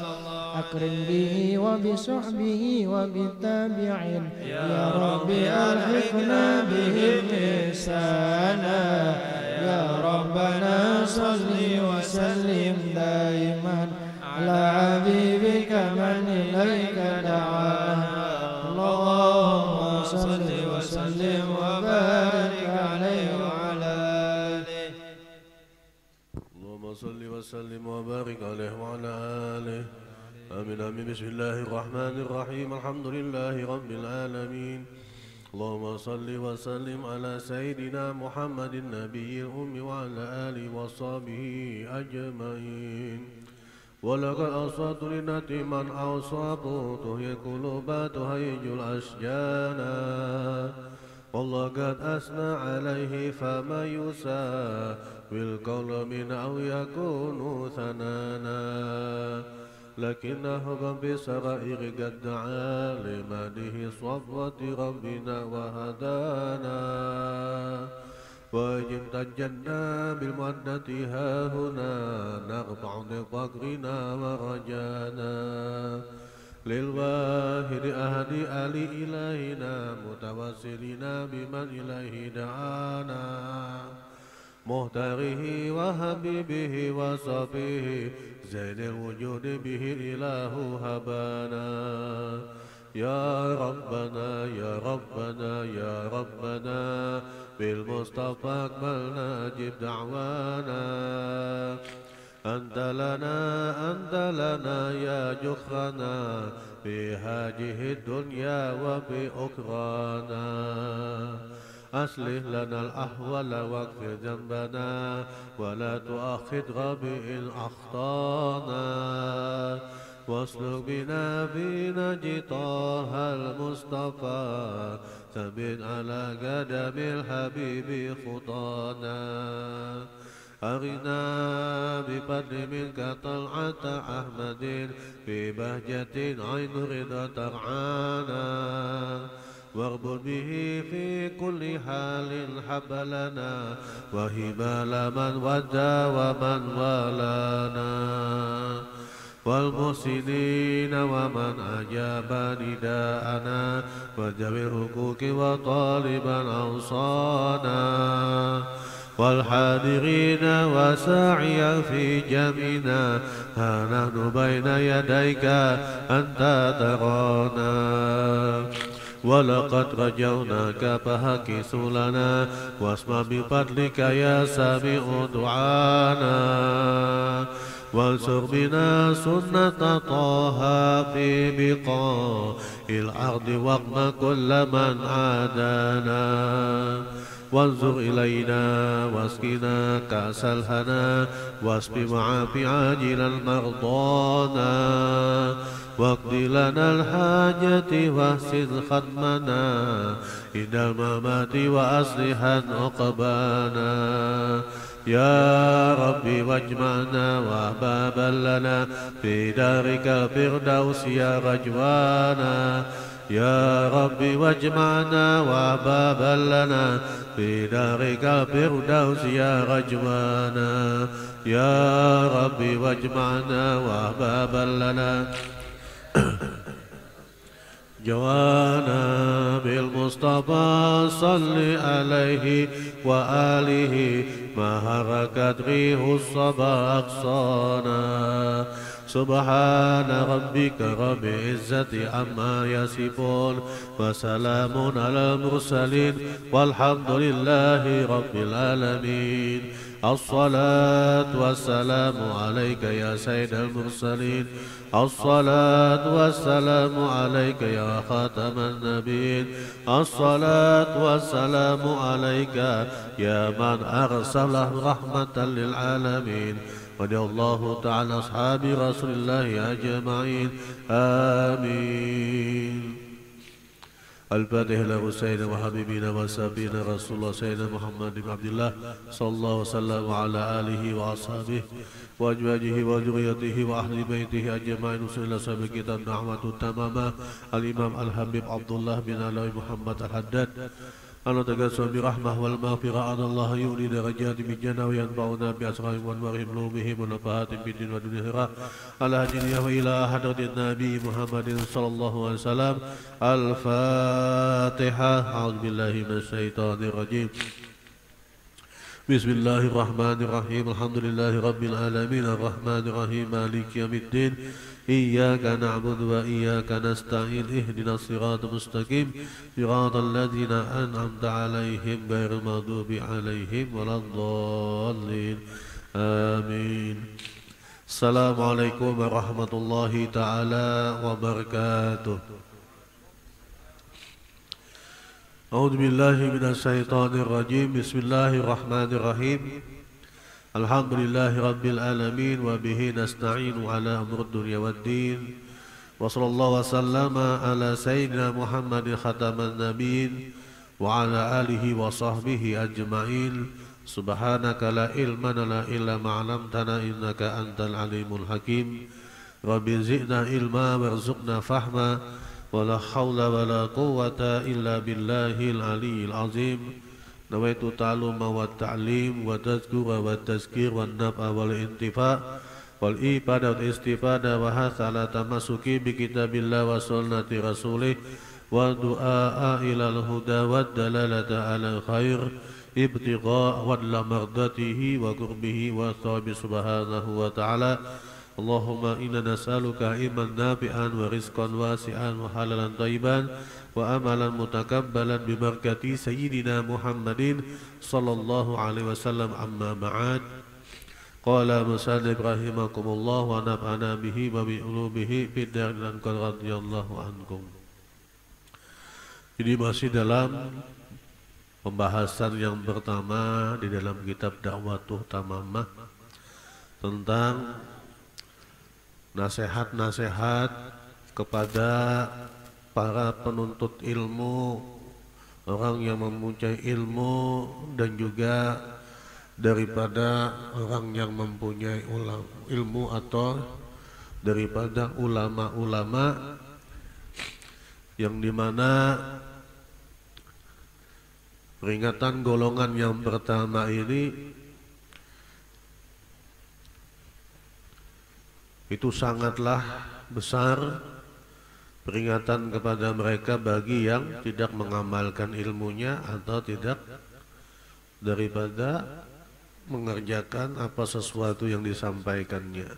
[SPEAKER 2] أكرم به وبصحبه وبالتابعين يا رب ألحقنا بهم إحسانا يا ربنا صل وسلم دائما على حبيبك من إليك دعانا اللهم صل وسلم وبارك عليه وعلى آله
[SPEAKER 5] اللهم صل وسلم وبارك عليه وعلى آله آمين آمين بسم الله الرحمن الرحيم الحمد لله رب العالمين اللهم صل وسلم على سيدنا محمد النبي الأمي وعلى آله وصحبه أجمعين ولقد أصبت لنة من أوصابه تهي القلوب تهيج الأشجانا والله قد أثنى عليه فما يساوي القول من أو يكون ثنانا لكنه بسرائر قد دعا لماده صفوة ربنا وهدانا وإن تجنا بالمودة ها هنا نرفع بفقرنا ورجانا للواحد أهد آل إلهنا متوسلين بمن إليه دعانا مختاره وحبيبه وصفيه زين الوجود به الإله هبانا يا ربنا يا ربنا يا ربنا بالمصطفى اقبلنا جب دعوانا أنت لنا يا جخرنا في هذه الدنيا وفي أخرانا أصلح لنا الأحوال واغفر ذنبنا ولا تؤاخذ بإن أخطأنا واسلك بنا في نهج طه المصطفى ثبت على قدم الحبيب خطانا أغنى بفضل منك طلعة أحمد في بهجة عين رضا ترعانا واربط به في كل حال حبلنا وهبال من ودى ومن والانا والمحسنين ومن أجاب نداءنا وذوي الحقوق وطالبا أوصانا والحاضرين وساعيا في جمعنا ها نحن بين يديك أنت ترانا ولقد رجوناك فهكس لنا واسمع بفضلك يا سامع دعانا وانصر بنا سنة طه في بقاع الأرض واقم كل من عادانا وانظر إلينا واسقنا كأس الهنا واسق وعاف عاجلا مرضانا واقض لنا الحاجة واحسن ختمنا عند الممات وأصلحا عقبانا يا ربي واجمعنا وأحبابا لنا في دارك الفردوس يا رجوانا يا ربي واجمعنا وأحبابا لنا في دارك الفردوس يا رجوانا يا ربي واجمعنا وأحبابا لنا جوانا بالمصطفى صل عليه وآله ما حركت ريح الصبا أقصانا سبحان ربك رب العزة عما يصفون وسلام على المرسلين والحمد لله رب العالمين الصلاة والسلام عليك يا سيد المرسلين الصلاة والسلام عليك يا خاتم النبيين الصلاة والسلام عليك يا من أرسله رحمة للعالمين رضي الله تعالى أصحاب رسول الله أجمعين آمين. الفاتح له سيدنا وحبيبنا وسابينا رسول الله سيدنا محمد بن عبد الله صلى الله وسلم على آله وأصحابه وأزواجه وذريته وأهل بيته أجمعين وسلم سبق كتاب نعمة التمامة الإمام الحبيب عبد الله بن علي محمد الحداد أنا تقسم برحمة والمغفرة أن الله يولي درجات بالجنة وينفعنا بأسرارهم وأنوارهم علومهم ونفحاتهم بالدين والدنيا على هديه وإلى حضرة النبي محمد صلى الله عليه وسلم. الفاتحة. أعوذ بالله من الشيطان الرجيم. بسم الله الرحمن الرحيم. الحمد لله رب العالمين الرحمن الرحيم مالك يوم الدين إياك نعبد وإياك نستعين اهدنا الصراط المستقيم صراط الذين أنعمت عليهم غير المغضوب عليهم ولا الضالين آمين. السلام عليكم ورحمة الله تعالى وبركاته. أعوذ بالله من الشيطان الرجيم. بسم الله الرحمن الرحيم. الحمد لله رب العالمين وبه نستعين على أمر الدنيا والدين وصلى الله وسلم على سيدنا محمد ختم النبيين وعلى آله وصحبه أجمعين. سبحانك لا علم لنا إلا ما علمتنا إنك أنت العليم الحكيم. رب زدنا علما وارزقنا فهما ولا حول ولا قوة إلا بالله العلي العظيم. نويت التعلم والتعليم والتذكر والتذكير والنفع والانتفاع والإفادة والاستفادة وحث على تمسك بكتاب الله وسنة رسوله والدعاء إلى الهدى والدلالة على الخير ابتغاء وجه مرضاته وقربه وثواب سبحانه وتعالى. اللهم إنا نسألك علما نافعا ورزقا واسعا وحلالا طيبا وأملا متقبلا ببركة سيدنا محمد صلى الله عليه وسلم. أما بعد. قال مصنف رحمكم الله ونفعنا به وبعلومه في الدارين رضي الله عنكم. Jadi masih dalam pembahasan yang pertama di dalam kitab Da'watuh Tamamah tentang nasihat-nasihat kepada para penuntut ilmu, orang yang mempunyai ilmu, dan juga daripada orang yang mempunyai ilmu atau daripada ulama-ulama, yang dimana peringatan golongan yang pertama ini itu sangatlah besar, peringatan kepada mereka bagi yang tidak mengamalkan ilmunya atau tidak daripada mengerjakan apa sesuatu yang disampaikannya.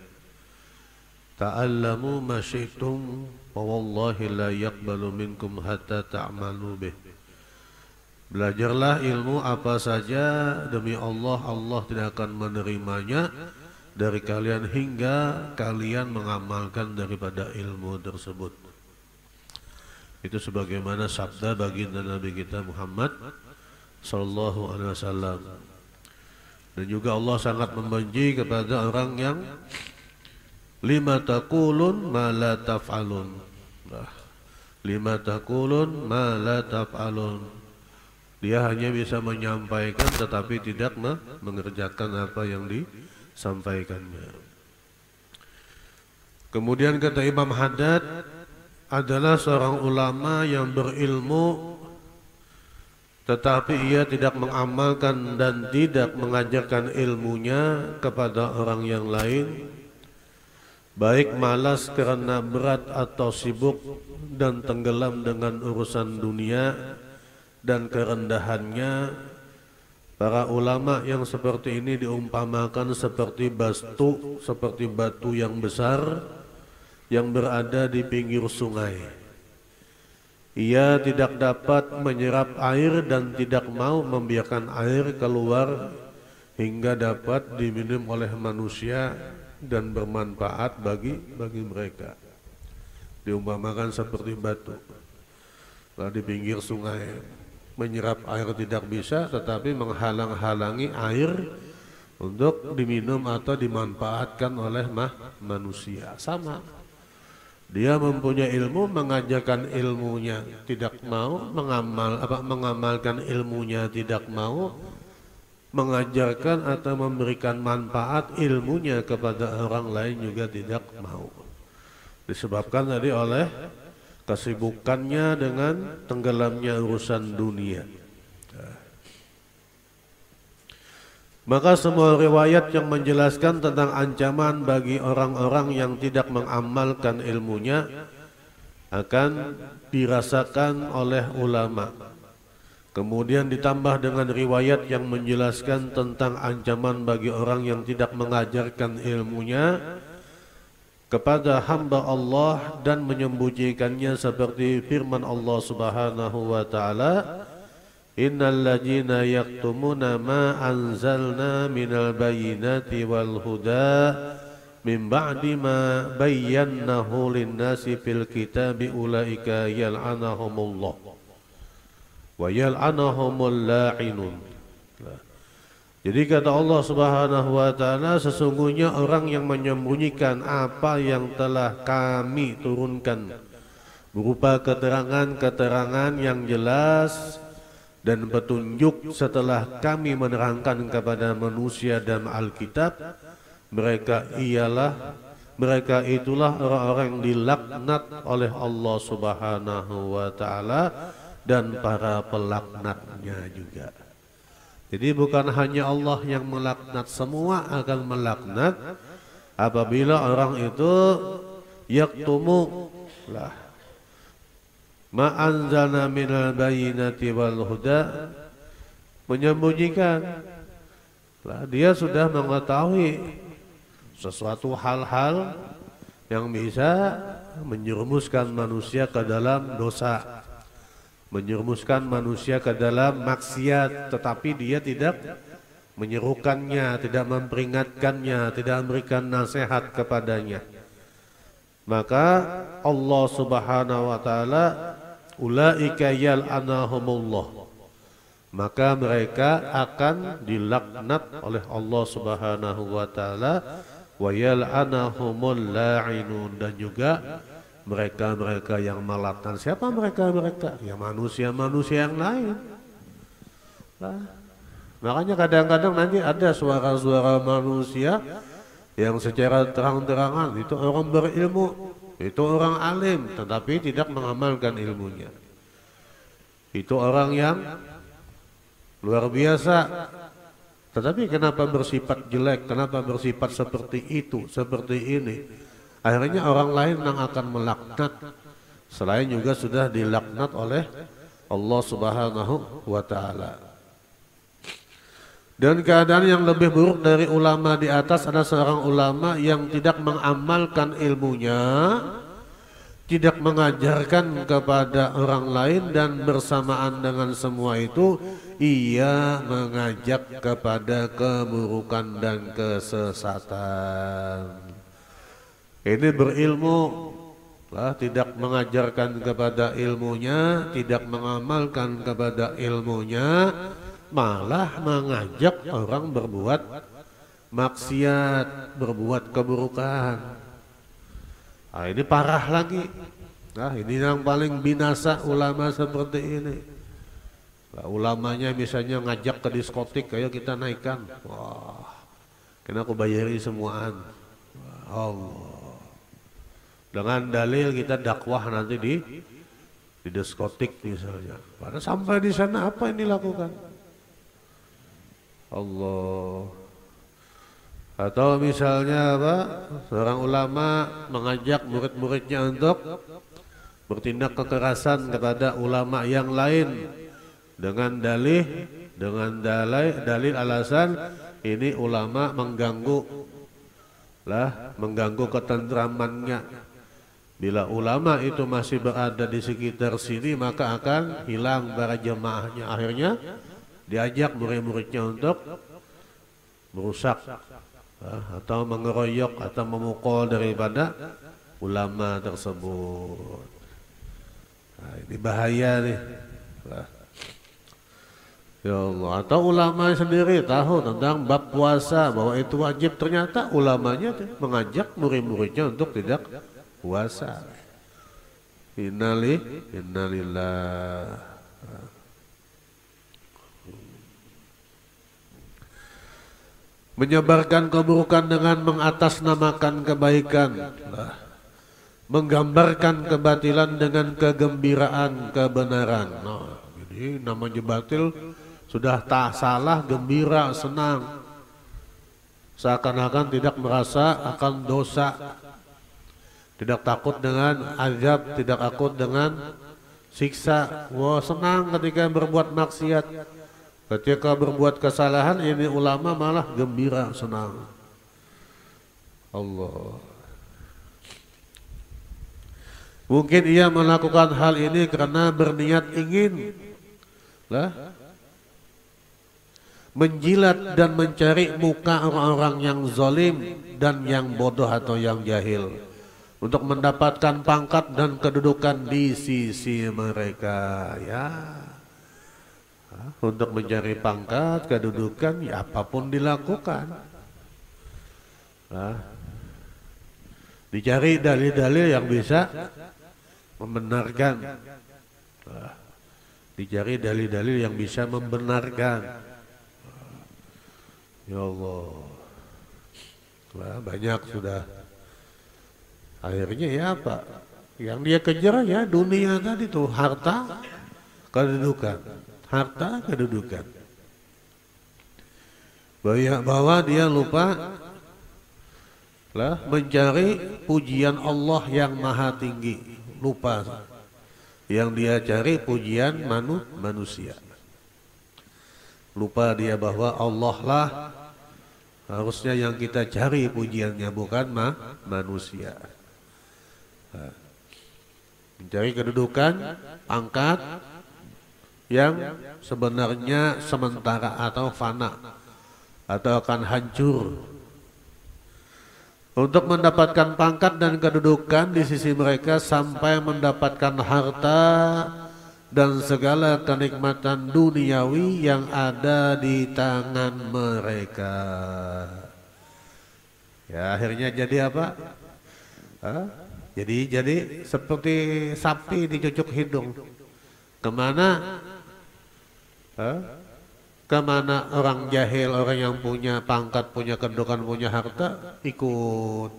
[SPEAKER 5] Ta'allamu ma syi'tum wa wallahi la yaqbalu minkum hatta ta'malu bih. Belajarlah ilmu apa saja, demi Allah, Allah tidak akan menerimanya dari kalian hingga kalian mengamalkan daripada ilmu tersebut. Itu sebagaimana sabda baginda Nabi kita Muhammad sallallahu alaihi wasallam. Dan juga Allah sangat membenci kepada orang yang lima taqulun ma la taf'alun. Lima taqulun ma la taf'alun. Dia hanya bisa menyampaikan tetapi tidak mengerjakan apa yang disampaikannya. Kemudian kata Imam Haddad, adalah seorang ulama yang berilmu tetapi ia tidak mengamalkan dan tidak mengajarkan ilmunya kepada orang yang lain, baik malas karena berat atau sibuk dan tenggelam dengan urusan dunia dan kerendahannya. Para ulama yang seperti ini diumpamakan seperti batu yang besar yang berada di pinggir sungai. Ia tidak dapat menyerap air dan tidak mau membiarkan air keluar hingga dapat diminum oleh manusia dan bermanfaat bagi mereka. Diumpamakan seperti batu di pinggir sungai, menyerap air tidak bisa tetapi menghalang-halangi air untuk diminum atau dimanfaatkan oleh manusia. Sama, dia mempunyai ilmu, mengajarkan ilmunya tidak mau, mengamalkan ilmunya tidak mau, mengajarkan atau memberikan manfaat ilmunya kepada orang lain juga tidak mau. Disebabkan tadi oleh kesibukannya dengan tenggelamnya urusan dunia. Maka semua riwayat yang menjelaskan tentang ancaman bagi orang-orang yang tidak mengamalkan ilmunya akan dirasakan oleh ulama. Kemudian ditambah dengan riwayat yang menjelaskan tentang ancaman bagi orang yang tidak mengajarkan ilmunya kepada hamba Allah dan menyembunyikannya, seperti firman Allah Subhanahu wa taala, innal ladzina yaktumuna ma anzalna minal bayyinati wal huda min ba'di ma bayyannahu lin-nasi fil kitabi ulaika yal'anahumullah wa yal'anahumul la'inun. Jadi kata Allah Subhanahu wa taala, sesungguhnya orang yang menyembunyikan apa yang telah kami turunkan berupa keterangan-keterangan yang jelas dan petunjuk setelah kami menerangkan kepada manusia dan Alkitab, mereka itulah orang-orang yang dilaknat oleh Allah Subhanahu wa taala dan para pelaknatnya juga. Jadi bukan hanya Allah yang melaknat, semua akan melaknat apabila orang itu yaktumu ma anzalna minal bayyinati wal huda, menyembunyikan. Dia sudah mengetahui sesuatu hal-hal yang bisa menjerumuskan manusia ke dalam dosa, menjerumuskan manusia ke dalam maksiat, tetapi dia tidak menyerukannya, tidak memperingatkannya, tidak memberikan nasihat kepadanya. Maka Allah Subhanahu wa taala, ulaika yal'anahumullah, maka mereka akan dilaknat oleh Allah Subhanahu wa taala, wa yal'anahumul la'inun, dan juga mereka-mereka yang melaknat. Siapa mereka-mereka? Ya manusia-manusia yang lain. Nah, makanya kadang-kadang nanti ada suara-suara manusia yang secara terang-terangan itu orang berilmu, itu orang alim, tetapi tidak mengamalkan ilmunya. Itu orang yang luar biasa, tetapi kenapa bersifat jelek, kenapa bersifat seperti itu, seperti ini. Akhirnya orang lain yang akan melaknat, selain juga sudah dilaknat oleh Allah Subhanahu wa ta'ala. Dan keadaan yang lebih buruk dari ulama di atas ada seorang ulama yang tidak mengamalkan ilmunya, tidak mengajarkan kepada orang lain, dan bersamaan dengan semua itu ia mengajak kepada keburukan dan kesesatan. Ini berilmu tidak mengajarkan kepada ilmunya, tidak mengamalkan kepada ilmunya, malah mengajak orang berbuat maksiat, berbuat keburukan. Nah, ini parah lagi. Nah, ini yang paling binasa ulama seperti ini. Nah, ulamanya misalnya ngajak ke diskotik, ayo kita naikkan. Wah, kena aku bayari semuaan. Allah. Dengan dalil kita dakwah nanti di diskotik misalnya. Padahal sampai di sana apa yang dilakukan? Allah. Atau misalnya apa? Seorang ulama mengajak murid-muridnya untuk bertindak kekerasan kepada ulama yang lain dengan dalil alasan ini ulama mengganggu ketentramannya. Bila ulama itu masih berada di sekitar sini, maka akan hilang para jemaahnya. Akhirnya diajak murid-muridnya untuk merusak atau mengeroyok atau memukul daripada ulama tersebut. Nah, ini bahaya nih. Ya Allah. Atau ulama sendiri tahu tentang bab puasa, bahwa itu wajib, ternyata ulamanya mengajak murid-muridnya untuk tidak puasa. Innalillah. Menyebarkan keburukan dengan mengatasnamakan kebaikan, menggambarkan kebatilan dengan kegembiraan kebenaran. Nah, jadi namanya batil sudah tak salah, gembira, senang, seakan-akan tidak merasa akan dosa, tidak takut dengan azab, tidak takut dengan siksa. Wah, senang ketika berbuat maksiat. Ketika berbuat kesalahan, ini ulama malah gembira, senang. Allah. Mungkin ia melakukan hal ini karena berniat ingin menjilat dan mencari muka orang-orang yang zalim dan yang bodoh atau yang jahil, untuk mendapatkan pangkat dan kedudukan di sisi mereka. Ya, untuk mencari pangkat, kedudukan, ya apapun dilakukan. Dicari dalil-dalil yang bisa membenarkan. Dicari dalil-dalil yang bisa membenarkan. Ya Allah. Banyak sudah. Akhirnya ya apa? Yang dia kejar ya dunia tadi tuh, harta, kedudukan. Harta, kedudukan. Bahwa dia lupa mencari pujian Allah yang maha tinggi. Lupa. Yang dia cari pujian manusia. Lupa dia bahwa Allah lah harusnya yang kita cari pujiannya, bukan manusia. Mencari kedudukan, pangkat yang sebenarnya sementara atau fana atau akan hancur. Untuk mendapatkan pangkat dan kedudukan di sisi mereka, sampai mendapatkan harta dan segala kenikmatan duniawi yang ada di tangan mereka. Ya akhirnya jadi apa? Jadi seperti sapi dicucuk hidung. Kemana? Kemana orang jahil, orang yang punya pangkat, punya kedudukan, punya harta, ikut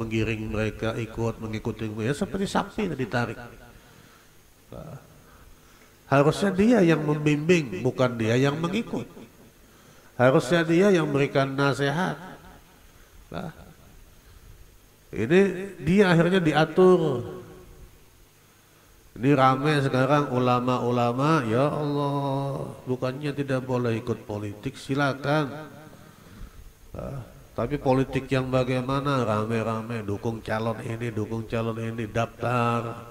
[SPEAKER 5] menggiring mereka, ikut mengikuti mereka, seperti sapi ditarik. Harusnya dia yang membimbing, bukan dia yang mengikut. Harusnya dia yang memberikan nasihat. Ini dia akhirnya diatur. Ini ramai sekarang ulama-ulama, ya Allah, bukannya tidak boleh ikut politik, silakan. Tapi politik yang bagaimana? Rame-rame dukung calon ini, daftar,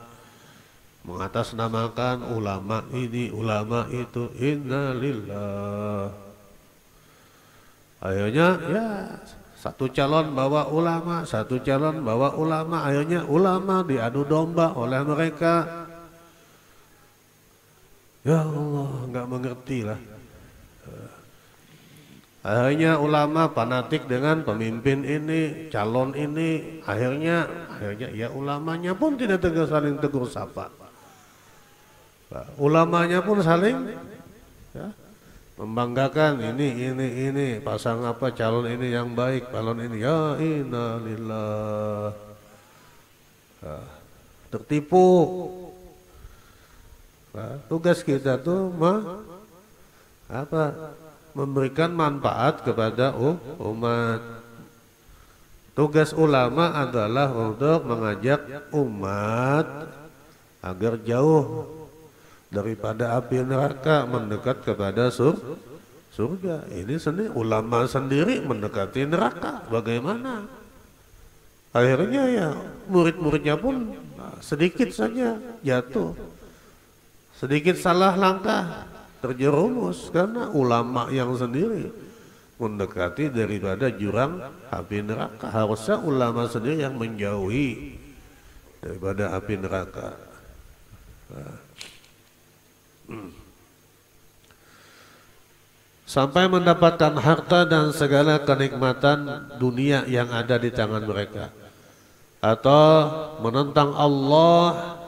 [SPEAKER 5] mengatasnamakan ulama ini, ulama itu, innalillah. Akhirnya ya satu calon bawa ulama, akhirnya ulama diadu domba oleh mereka. Ya Allah, nggak mengerti lah. Akhirnya ulama fanatik dengan pemimpin ini, calon ini. Akhirnya ya ulamanya pun tidak saling tegur sapa. Ulamanya pun saling ya, membanggakan ini pasang apa calon ini yang baik, calon ini ya innalillah. Tertipu. Tugas kita tuh memberikan manfaat kepada umat. Tugas ulama adalah untuk mengajak umat agar jauh daripada api neraka, mendekat kepada surga. Ini sendiri ulama sendiri mendekati neraka. Bagaimana? Akhirnya ya murid-muridnya pun sedikit saja jatuh. Sedikit salah langkah terjerumus karena ulama yang sendiri mendekati daripada jurang api neraka. Harusnya ulama sendiri yang menjauhi daripada api neraka. Sampai mendapatkan harta dan segala kenikmatan dunia yang ada di tangan mereka, atau menentang Allah,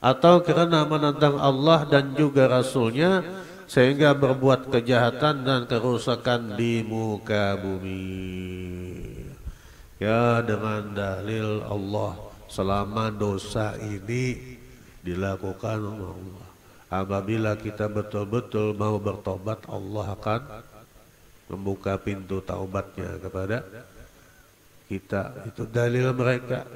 [SPEAKER 5] atau karena menentang Allah dan juga Rasulnya sehingga berbuat kejahatan dan kerusakan di muka bumi. Ya dengan dalil Allah, selama dosa ini dilakukan Allah, apabila kita betul-betul mau bertobat, Allah akan membuka pintu taubatnya kepada kita. Itu dalil mereka.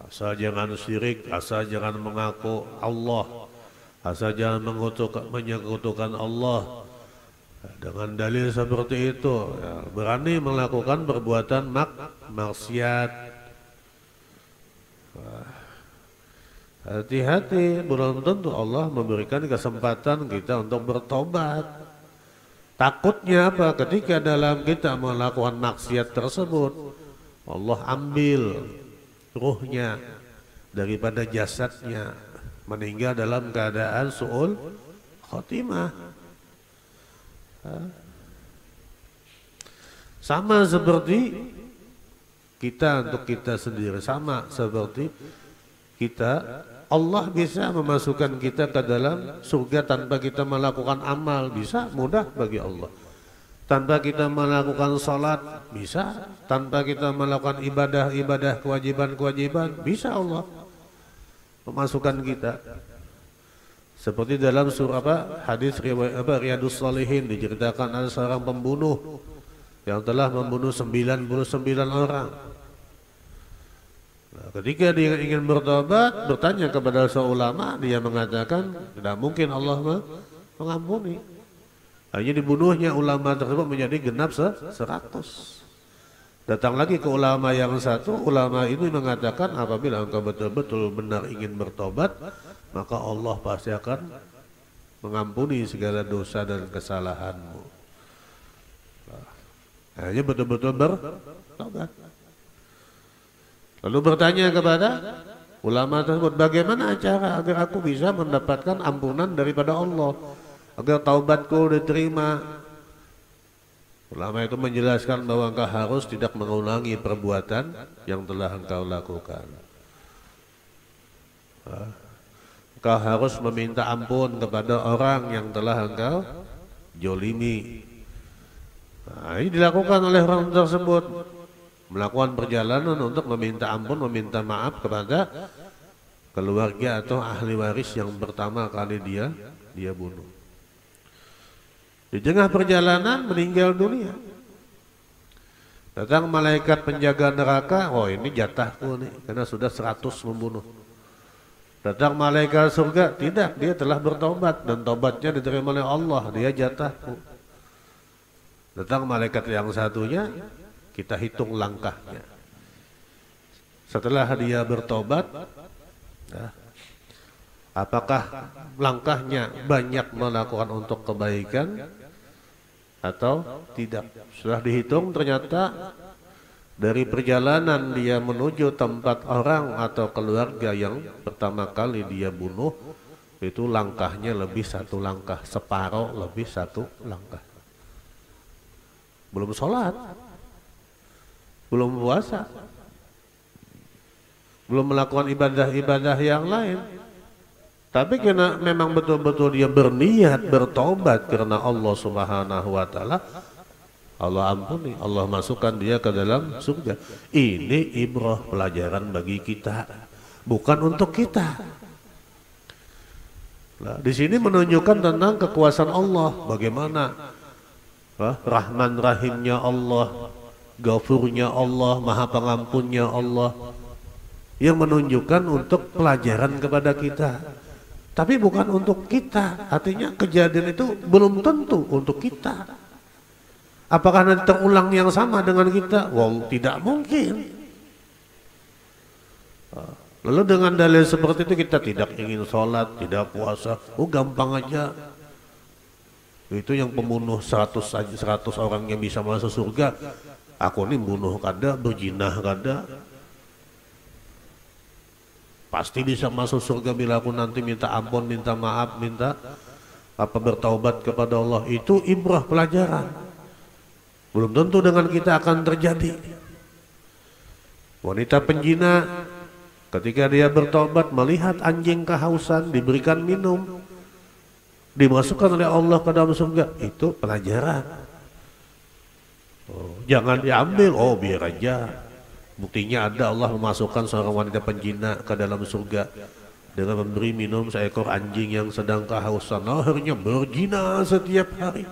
[SPEAKER 5] Asal jangan syirik, asal jangan mengaku Allah, asal jangan menyekutukan Allah. Dengan dalil seperti itu ya, berani melakukan perbuatan maksiat. Hati-hati, belum tentu Allah memberikan kesempatan kita untuk bertobat. Takutnya apa? Ketika dalam kita melakukan maksiat tersebut, Allah ambil ruhnya daripada jasadnya, meninggal dalam keadaan su'ul khotimah. Sama seperti kita, untuk kita sendiri, sama seperti kita, Allah bisa memasukkan kita ke dalam surga tanpa kita melakukan amal, bisa, mudah bagi Allah. Tanpa kita melakukan salat, bisa. Tanpa kita melakukan ibadah-ibadah, kewajiban-kewajiban, bisa Allah memasukkan kita. Seperti dalam surah hadis Riyadus Shalihin diceritakan ada seorang pembunuh yang telah membunuh 99 orang. Nah, ketika dia ingin bertobat, bertanya kepada seorang ulama, dia mengatakan tidak mungkin Allah mengampuni. Hanya dibunuhnya ulama tersebut menjadi genap 100. Datang lagi ke ulama yang satu, ulama ini mengatakan apabila engkau betul-betul benar ingin bertobat, maka Allah pasti akan mengampuni segala dosa dan kesalahanmu. Hanya betul-betul bertobat. Lalu bertanya kepada ulama tersebut, bagaimana cara agar aku bisa mendapatkan ampunan daripada Allah, agar taubatku diterima? Ulama itu menjelaskan bahwa engkau harus tidak mengulangi perbuatan yang telah engkau lakukan. Engkau harus meminta ampun kepada orang yang telah engkau jolimi. Nah, ini dilakukan oleh orang tersebut, melakukan perjalanan untuk meminta ampun, meminta maaf kepada keluarga atau ahli waris yang pertama kali dia bunuh. Di tengah perjalanan meninggal dunia. Datang malaikat penjaga neraka, oh ini jatahku nih, karena sudah 100 membunuh. Datang malaikat surga, tidak, dia telah bertobat dan tobatnya diterima oleh Allah, dia jatahku. Datang malaikat yang satunya, kita hitung langkahnya. Setelah dia bertobat, apakah langkahnya banyak melakukan untuk kebaikan atau tidak? Sudah dihitung ternyata dari perjalanan dia menuju tempat orang atau keluarga yang pertama kali dia bunuh, itu langkahnya lebih 1 langkah, separuh lebih 1 langkah. Belum sholat, belum puasa, belum melakukan ibadah-ibadah yang lain. Tapi karena memang betul-betul dia berniat bertobat karena Allah Subhanahu wa taala, Allah ampuni, Allah masukkan dia ke dalam surga. Ini ibrah, pelajaran bagi kita, bukan untuk kita. Nah, di sini menunjukkan tentang kekuasaan Allah, bagaimana Rahman Rahimnya Allah, Ghafurnya Allah, Maha Pengampunnya Allah, yang menunjukkan untuk pelajaran kepada kita. Tapi bukan untuk kita, artinya kejadian itu belum tentu untuk kita. Apakah nanti terulang yang sama dengan kita? Wow, tidak mungkin. Lalu dengan dalil seperti itu kita tidak ingin sholat, tidak puasa. Oh gampang aja. Itu yang pembunuh 100 orang yang bisa masuk surga. Aku ini bunuh kada, berjinah kada, pasti bisa masuk surga bila aku nanti minta ampun, minta maaf, minta bertaubat kepada Allah. Itu ibrah, pelajaran. Belum tentu dengan kita akan terjadi. Wanita penjina ketika dia bertobat melihat anjing kehausan diberikan minum, dimasukkan oleh Allah ke dalam surga, itu pelajaran. Jangan diambil, oh biar aja. Buktinya ada, Allah memasukkan seorang wanita penjina ke dalam surga dengan memberi minum seekor anjing yang sedang kehausan. Akhirnya berzina setiap hari,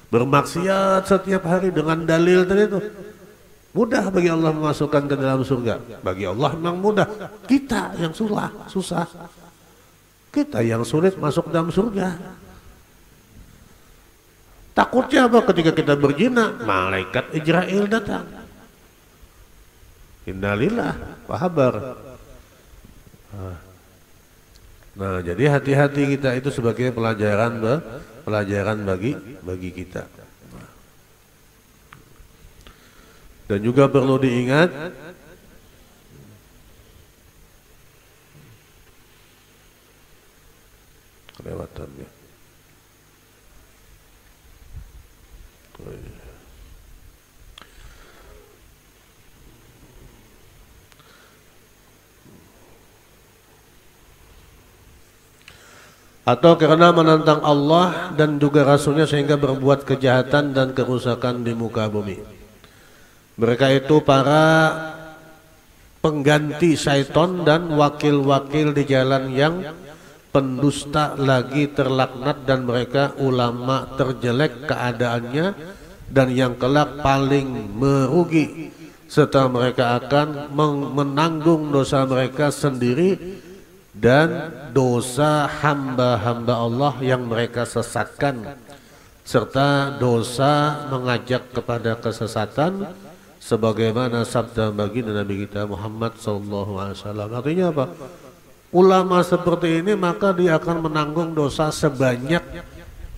[SPEAKER 5] bermaksiat setiap hari dengan dalil tadi itu. Mudah bagi Allah memasukkan ke dalam surga. Bagi Allah memang mudah. Kita yang susah. Kita yang sulit masuk dalam surga. Takutnya apa? Ketika kita berzina, malaikat Israel datang. Innalillah wa habar. Nah, jadi hati-hati kita itu sebagai pelajaran bagi kita. Dan juga perlu diingat kelewatannya. Atau karena menantang Allah dan juga Rasulnya sehingga berbuat kejahatan dan kerusakan di muka bumi. Mereka itu para pengganti syaitan dan wakil-wakil di jalan yang pendusta lagi terlaknat, dan mereka ulama terjelek keadaannya dan yang kelak paling merugi, serta mereka akan menanggung dosa mereka sendiri dan dosa hamba-hamba Allah yang mereka sesatkan, serta dosa mengajak kepada kesesatan, sebagaimana sabda baginda Nabi kita Muhammad SAW. Artinya apa? Ulama seperti ini maka dia akan menanggung dosa sebanyak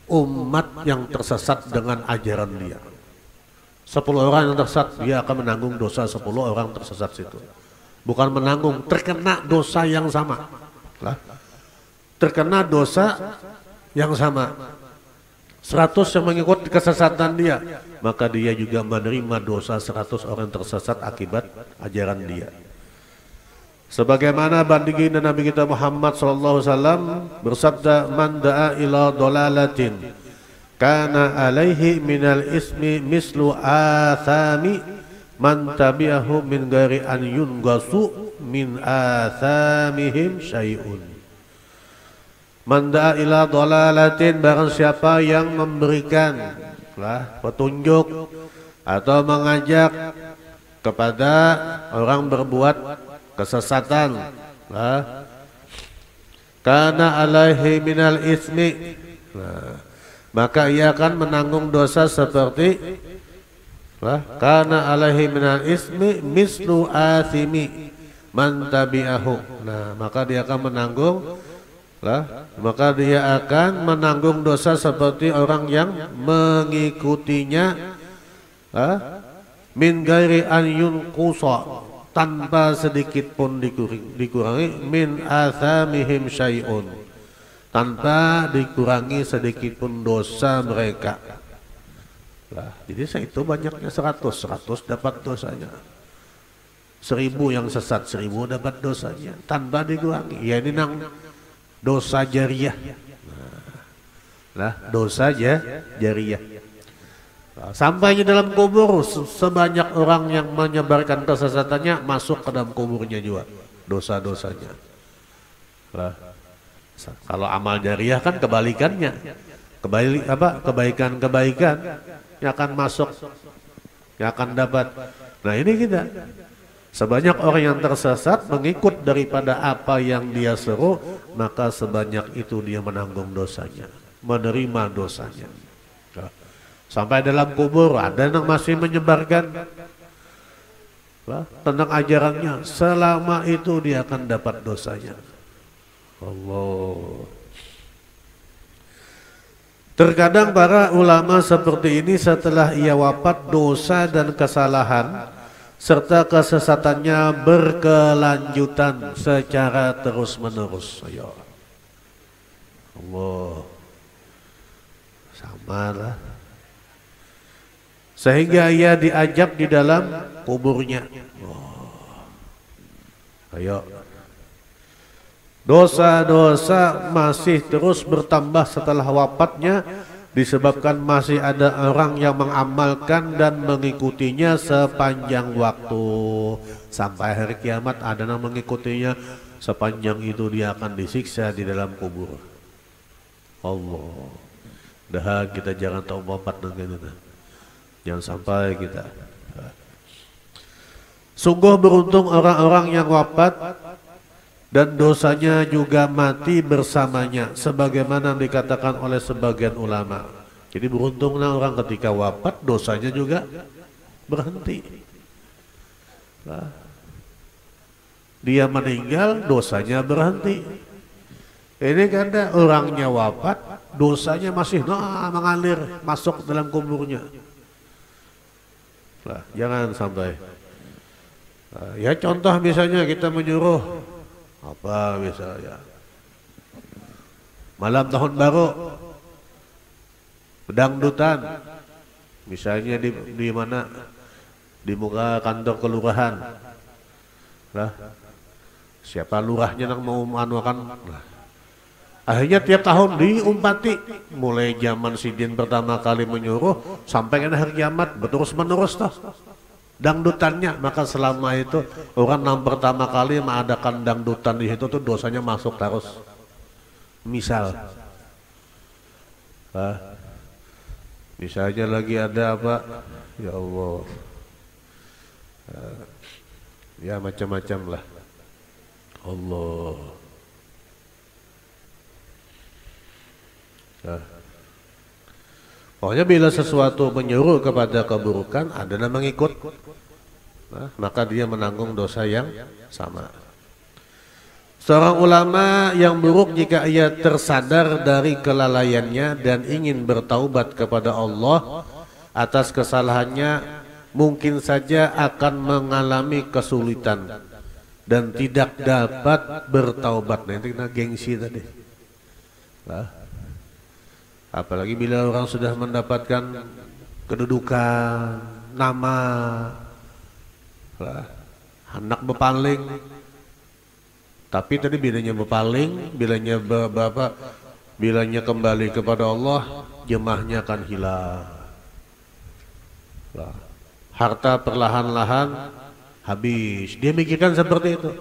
[SPEAKER 5] umat yang tersesat dengan ajaran dia. orang yang tersesat, dia akan menanggung dosa 10 orang tersesat situ. Bukan menanggung, terkena dosa yang sama. Lah. Terkena dosa yang sama. 100 yang mengikuti kesesatan dia, maka dia juga menerima dosa 100 orang tersesat akibat ajaran dia. Sebagaimana bandingin Nabi kita Muhammad SAW bersabda, man da'a ila dolalatin kana alaihi minal ismi mislu athami man tabi'ahu min ghairi an yungasu min athamihim syai'un. Man da'a ila dolalatin, barang siapa yang memberikan petunjuk atau mengajak kepada orang berbuat kesesatan, karena alaihi minal ismi, maka ia akan menanggung dosa seperti karena alaihi minal ismi mislu athimi man tabi'ahu. Maka dia akan menanggung dosa seperti orang yang mengikutinya min ghairi an yunqusa, tanpa sedikit pun dikurangi, min athamihim syai'un, tanpa dikurangi sedikit pun dosa mereka. Jadi itu banyaknya 100 dapat dosanya, 1000 yang sesat 1000 dapat dosanya tanpa dikurangi. Ya ini dosa jariyah. Dosa jariyah. Sampainya dalam kubur, sebanyak orang yang menyebarkan kesesatannya masuk ke dalam kuburnya juga dosa-dosanya. Kalau amal jariyah kan kebalikannya, kebaikan-kebaikan yang akan masuk, yang akan dapat. Nah ini kita, sebanyak orang yang tersesat mengikut daripada apa yang dia seru, maka sebanyak itu dia menanggung dosanya, menerima dosanya. Sampai dalam kubur ada yang masih menyebarkan tentang ajarannya, selama itu dia akan dapat dosanya. Allah. Terkadang para ulama seperti ini setelah ia wafat, dosa dan kesalahan serta kesesatannya berkelanjutan secara terus menerus. Ayo. Allah. Sama lah. Sehingga ia diajak di dalam kuburnya. Ayo. Dosa-dosa masih terus bertambah setelah wafatnya, disebabkan masih ada orang yang mengamalkan dan mengikutinya sepanjang waktu. Sampai hari kiamat ada yang mengikutinya, sepanjang itu dia akan disiksa di dalam kubur. Allah. Dah kita jangan tahu wafat dengan itu. Jangan sampai kita. Sungguh beruntung orang-orang yang wafat dan dosanya juga mati bersamanya, sebagaimana dikatakan oleh sebagian ulama. Jadi beruntunglah orang ketika wafat, dosanya juga berhenti. Dia meninggal, dosanya berhenti. Ini karena orangnya wafat, dosanya masih mengalir masuk dalam kuburnya. Jangan sampai. Ya contoh misalnya kita menyuruh apa misalnya malam tahun baru dangdutan, misalnya di mana, di muka kantor kelurahan. Siapa lurahnya yang mau anuakan. Akhirnya tiap tahun diumpati, mulai zaman Sidin pertama kali menyuruh sampai ke hari kiamat, terus menerus toh dangdutannya. Maka selama itu orang yang pertama kali mengadakan dangdutan di situ tuh dosanya masuk terus. Misal, misalnya lagi ada apa, ya Allah, ya macam-macam lah. Allah. Pokoknya bila sesuatu menyuruh kepada keburukan, ada yang mengikut, maka dia menanggung dosa yang sama. Seorang ulama yang buruk jika ia tersadar dari kelalaiannya dan ingin bertaubat kepada Allah atas kesalahannya, mungkin saja akan mengalami kesulitan dan tidak dapat bertaubat. Nah, itu kena gengsi tadi. Nah, apalagi bila orang sudah mendapatkan kedudukan, nama, nah, anak bepaling. Tapi tadi bilanya bepaling, bilanya bapak, bilanya kembali kepada Allah, jemaahnya akan hilang. Nah, harta perlahan-lahan habis. Dia mikirkan seperti itu.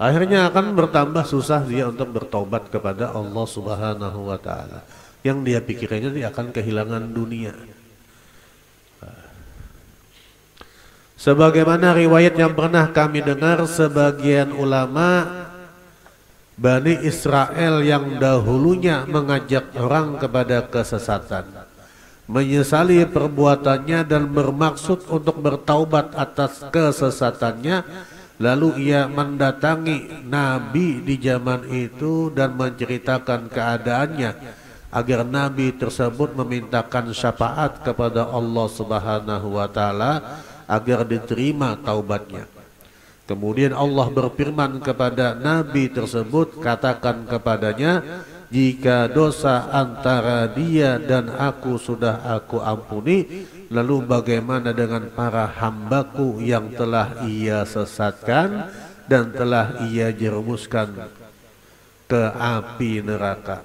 [SPEAKER 5] Akhirnya akan bertambah susah dia untuk bertobat kepada Allah Subhanahu wa Ta'ala. Yang dia pikirkannya dia akan kehilangan dunia. Sebagaimana riwayat yang pernah kami dengar sebagian ulama Bani Israel yang dahulunya mengajak orang kepada kesesatan, menyesali perbuatannya dan bermaksud untuk bertaubat atas kesesatannya, lalu ia mendatangi Nabi di zaman itu dan menceritakan keadaannya agar Nabi tersebut memintakan syafaat kepada Allah Subhanahu wa Ta'ala agar diterima taubatnya. Kemudian Allah berfirman kepada Nabi tersebut, katakan kepadanya, jika dosa antara dia dan aku sudah aku ampuni, lalu bagaimana dengan para hambaku yang telah ia sesatkan dan telah ia jerumuskan ke api neraka,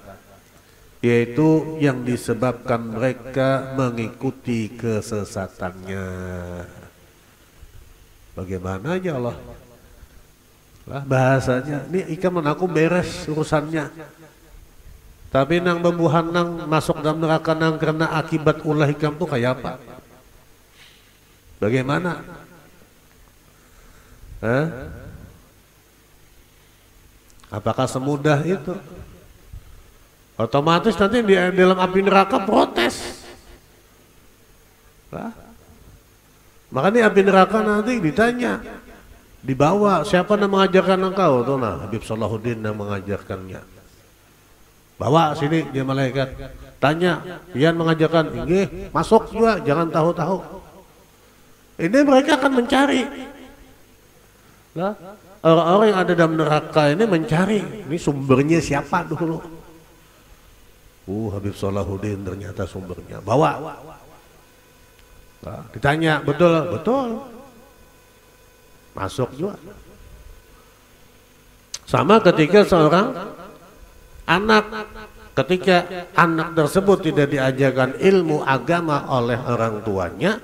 [SPEAKER 5] yaitu yang disebabkan mereka mengikuti kesesatannya. Bagaimana aja Allah? Lah bahasanya, ini ikan aku beres urusannya. Tapi nang bebuhan nang masuk dalam neraka nang karena akibat ulah ikam tuh kayak apa? Bagaimana? Apakah semudah itu? Otomatis nanti di dalam api neraka protes. Makanya api neraka nanti ditanya, dibawa siapa yang mengajarkan engkau? Tuh nah, Habib Salahuddin yang mengajarkannya. Bawa sini dia malaikat. Tanya, Ian mengajarkan, inggih, masuk juga, jangan tahu-tahu. Ini mereka akan mencari. Lah, orang-orang yang ada dalam neraka ini mencari, ini sumbernya siapa dulu? Habib Salahuddin ternyata sumbernya. Bawa. Nah, ditanya, betul, betul. Masuk juga. Sama ketika seorang anak, ketika anak tersebut tidak diajarkan ilmu agama oleh orang tuanya,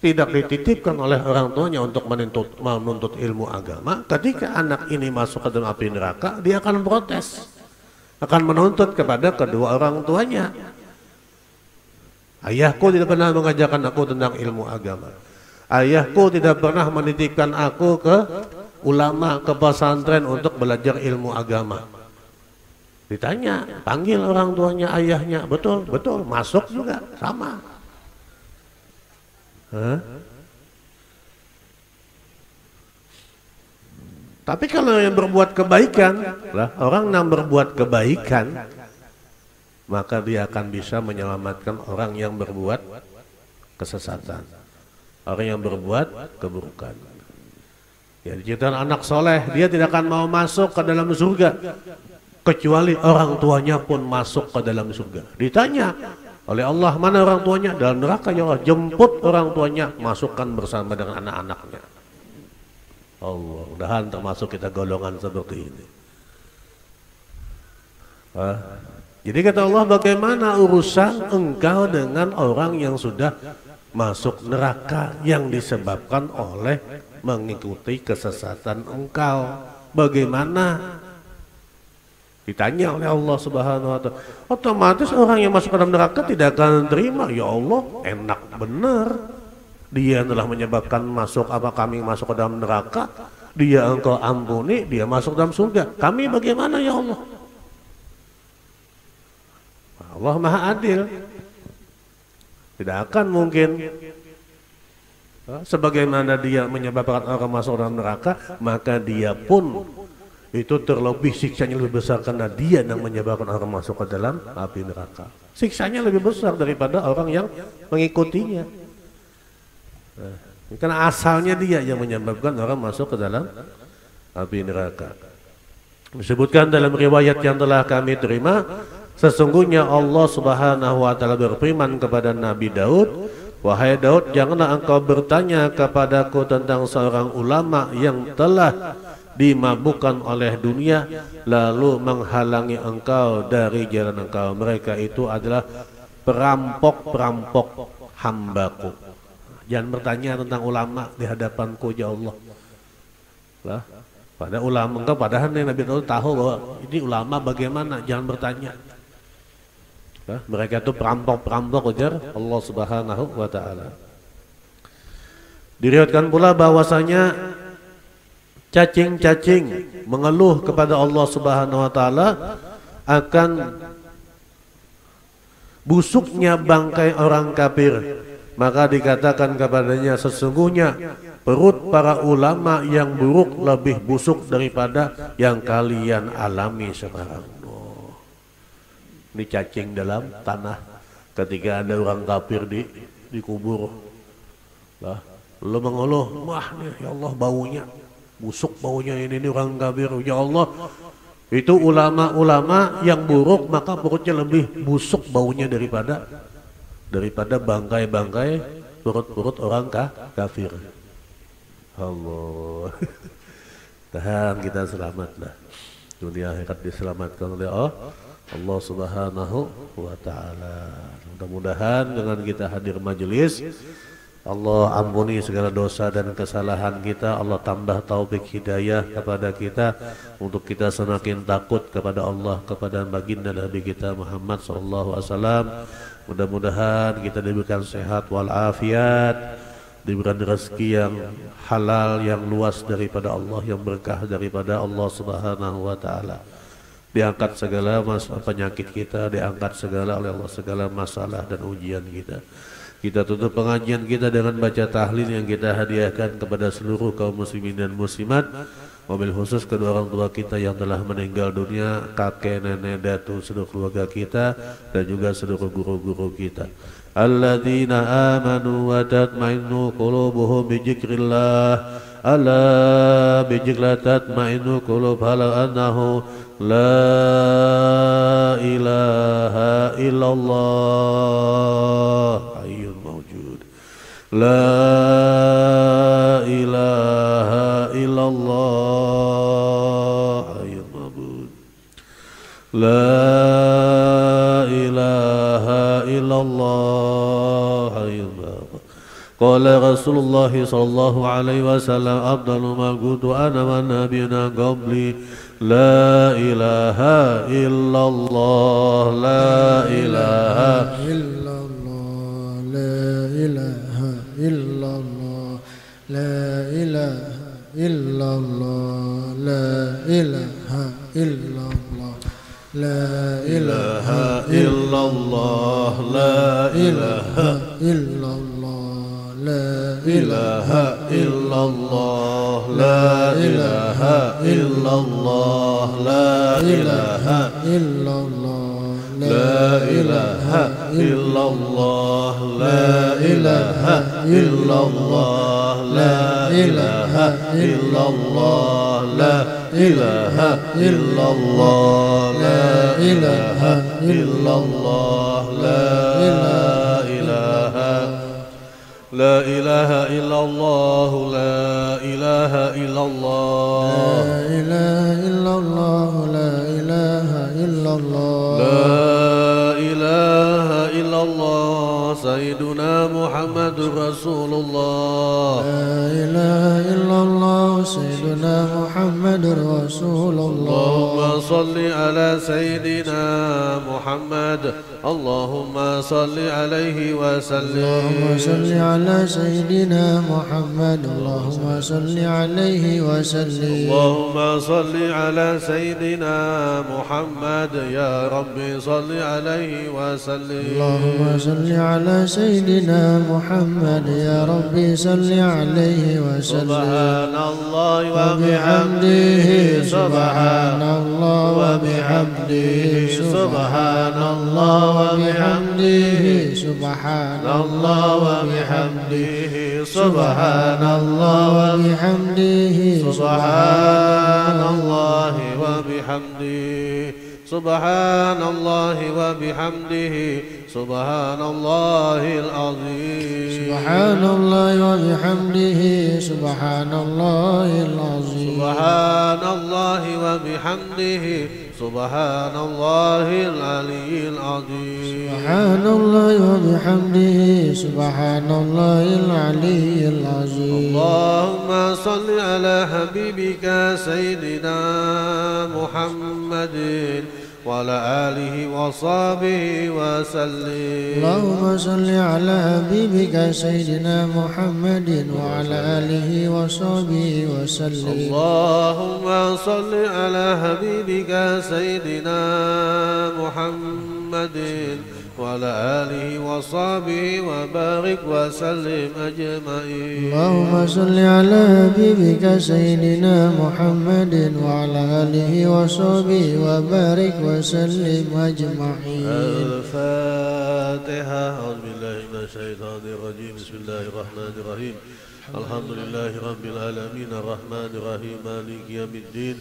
[SPEAKER 5] tidak dititipkan oleh orang tuanya untuk menuntut ilmu agama, ketika anak ini masuk ke dalam api neraka, dia akan protes, akan menuntut kepada kedua orang tuanya. Ayahku tidak pernah mengajarkan aku tentang ilmu agama. Ayahku tidak pernah menitipkan aku ke ulama, ke pesantren untuk belajar ilmu agama. Ditanya, panggil orang tuanya, ayahnya, betul, betul, masuk juga, sama. Tapi kalau yang berbuat kebaikan, lah orang yang berbuat kebaikan, maka dia akan bisa menyelamatkan orang yang berbuat kesesatan, orang yang berbuat keburukan. Ya, diceritakan anak soleh, dia tidak akan mau masuk ke dalam surga kecuali orang tuanya pun masuk ke dalam surga. Ditanya oleh Allah, mana orang tuanya? Dalam neraka ya Allah. Jemput orang tuanya, masukkan bersama dengan anak-anaknya. Allah, mudahan termasuk kita golongan seperti ini. Jadi kata Allah, bagaimana urusan engkau dengan orang yang sudah masuk neraka yang disebabkan oleh mengikuti kesesatan engkau? Bagaimana? Ditanya oleh Allah Subhanahu wa Ta'ala. Otomatis orang yang masuk ke dalam neraka tidak akan terima. Ya Allah, enak benar. Dia telah menyebabkan kami masuk ke dalam neraka. Dia engkau ampuni, dia masuk dalam surga. Kami bagaimana ya Allah? Allah Maha Adil. Tidak akan mungkin sebagaimana dia menyebabkan orang masuk dalam neraka, maka dia pun itu terlebih siksanya lebih besar karena dia yang menyebabkan orang masuk ke dalam api neraka. Siksanya lebih besar daripada orang yang mengikutinya. Karena asalnya dia yang menyebabkan orang masuk ke dalam api neraka. Disebutkan dalam riwayat yang telah kami terima, sesungguhnya Allah Subhanahu wa taala berfirman kepada Nabi Daud, "Wahai Daud, janganlah engkau bertanya kepadaku tentang seorang ulama yang telah dimabukkan oleh dunia lalu menghalangi engkau dari jalan engkau. Mereka itu adalah perampok-perampok hambaku." Jangan bertanya tentang ulama di hadapanku, ya Allah. Lah, pada ulama engkau, padahal Nabi Daud tahu bahwa ini ulama bagaimana, jangan bertanya. Nah, mereka itu perampok-perampok, ujar Allah Subhanahu wa taala. Diriwayatkan pula bahwasanya cacing-cacing mengeluh kepada Allah Subhanahu wa taala akan busuknya bangkai orang kafir. Maka dikatakan kepadanya, sesungguhnya perut para ulama yang buruk lebih busuk daripada yang kalian alami sekarang. Ini cacing dalam tanah ketika ada orang kafir dikubur. Lah, lu mengeluh, wah nih ya Allah baunya busuk, baunya ini orang kafir. Ya Allah, itu ulama-ulama yang buruk maka perutnya lebih busuk baunya daripada bangkai-bangkai perut-perut orang kafir. Allah. Tahan, kita selamatlah. Dunia akhirat diselamatkan oleh Allah Subhanahu wa taala. Mudah-mudahan dengan kita hadir majelis, Allah ampuni segala dosa dan kesalahan kita. Allah tambah taufik hidayah kepada kita untuk kita semakin takut kepada Allah, kepada baginda Nabi kita Muhammad sallallahu alaihi wasallam. Mudah-mudahan kita diberikan sehat walafiat, diberikan rezeki yang halal, yang luas daripada Allah, yang berkah daripada Allah Subhanahu wa taala. Diangkat segala penyakit kita, diangkat segala oleh Allah segala masalah dan ujian kita. Kita tutup pengajian kita dengan baca tahlil yang kita hadiahkan kepada seluruh kaum muslimin dan muslimat, wabil khusus kedua orang tua kita yang telah meninggal dunia, kakek, nenek, datu, seluruh keluarga kita dan juga seluruh guru-guru kita. Alladzina amanu wa tatma'innu qulubuhum bi dzikrillah, ala bi dzikrillah tatma'innu qulub, hala annahu la ilaha illallah hayyul mawjud, la ilaha illallah hayyul mabud, la ilaha illallah hayyul mabud. Qala Rasulullah sallallahu alaihi wasallam, afdalu ma qultu ana wa nabiyuna qabli, la ilaha illallah, la ilaha illallah, la ilaha illallah, la ilaha illallah, la ilaha illallah, la ilaha illallah, la ilaha illallah, la ilaha illallah, la ilaha illallah, la ilaha illallah, la ilaha illallah, la ilaha illallah, la ilaha illallah, la ilaha illallah, la ilaha illallah, la ilaha لا إله إلا الله، لا إله إلا الله، لا إله إلا الله، لا إله إلا الله، لا إله إلا الله، سيدنا محمد رسول الله، لا إله إلا الله، سيدنا محمد رسول الله. اللهم صل على سيدنا محمد، اللهم صل عليه وسلم، اللهم صل على سيدنا محمد، اللهم صل عليه وسلم، اللهم صل على سيدنا محمد، يا ربي صل عليه وسلم، اللهم صل على سيدنا محمد، يا ربي صل عليه وسلم. سبحان الله وبحمده، سبحان الله وبحمده، سبحان الله وبحمده، سبحان الله وبحمده، سبحان الله
[SPEAKER 2] وبحمده
[SPEAKER 5] سبحان الله وبحمده سبحان الله وبحمده سبحان الله العظيم
[SPEAKER 2] سبحان الله وبحمده سبحان الله العظيم
[SPEAKER 5] سبحان الله وبحمده سبحان الله العلي العظيم
[SPEAKER 2] سبحان الله وبحمده سبحان الله العلي العظيم
[SPEAKER 5] اللهم صل على حبيبك سيدنا محمد وعلى آله وصحبه وسلم
[SPEAKER 2] اللهم صل على حبيبك سيدنا محمد وعلى آله وصحبه وسلم
[SPEAKER 5] اللهم صل على حبيبك سيدنا محمد وعلى آله وصحبه وبارك وسلم أجمعين
[SPEAKER 2] اللهم صل على حبيبك سيدنا محمد وعلى آله وصحبه وبارك وسلم أجمعين.
[SPEAKER 5] الفاتحة. أعوذ بالله من الشيطان الرجيم. بسم الله الرحمن الرحيم. الحمد لله رب العالمين الرحمن الرحيم مالك يوم الدين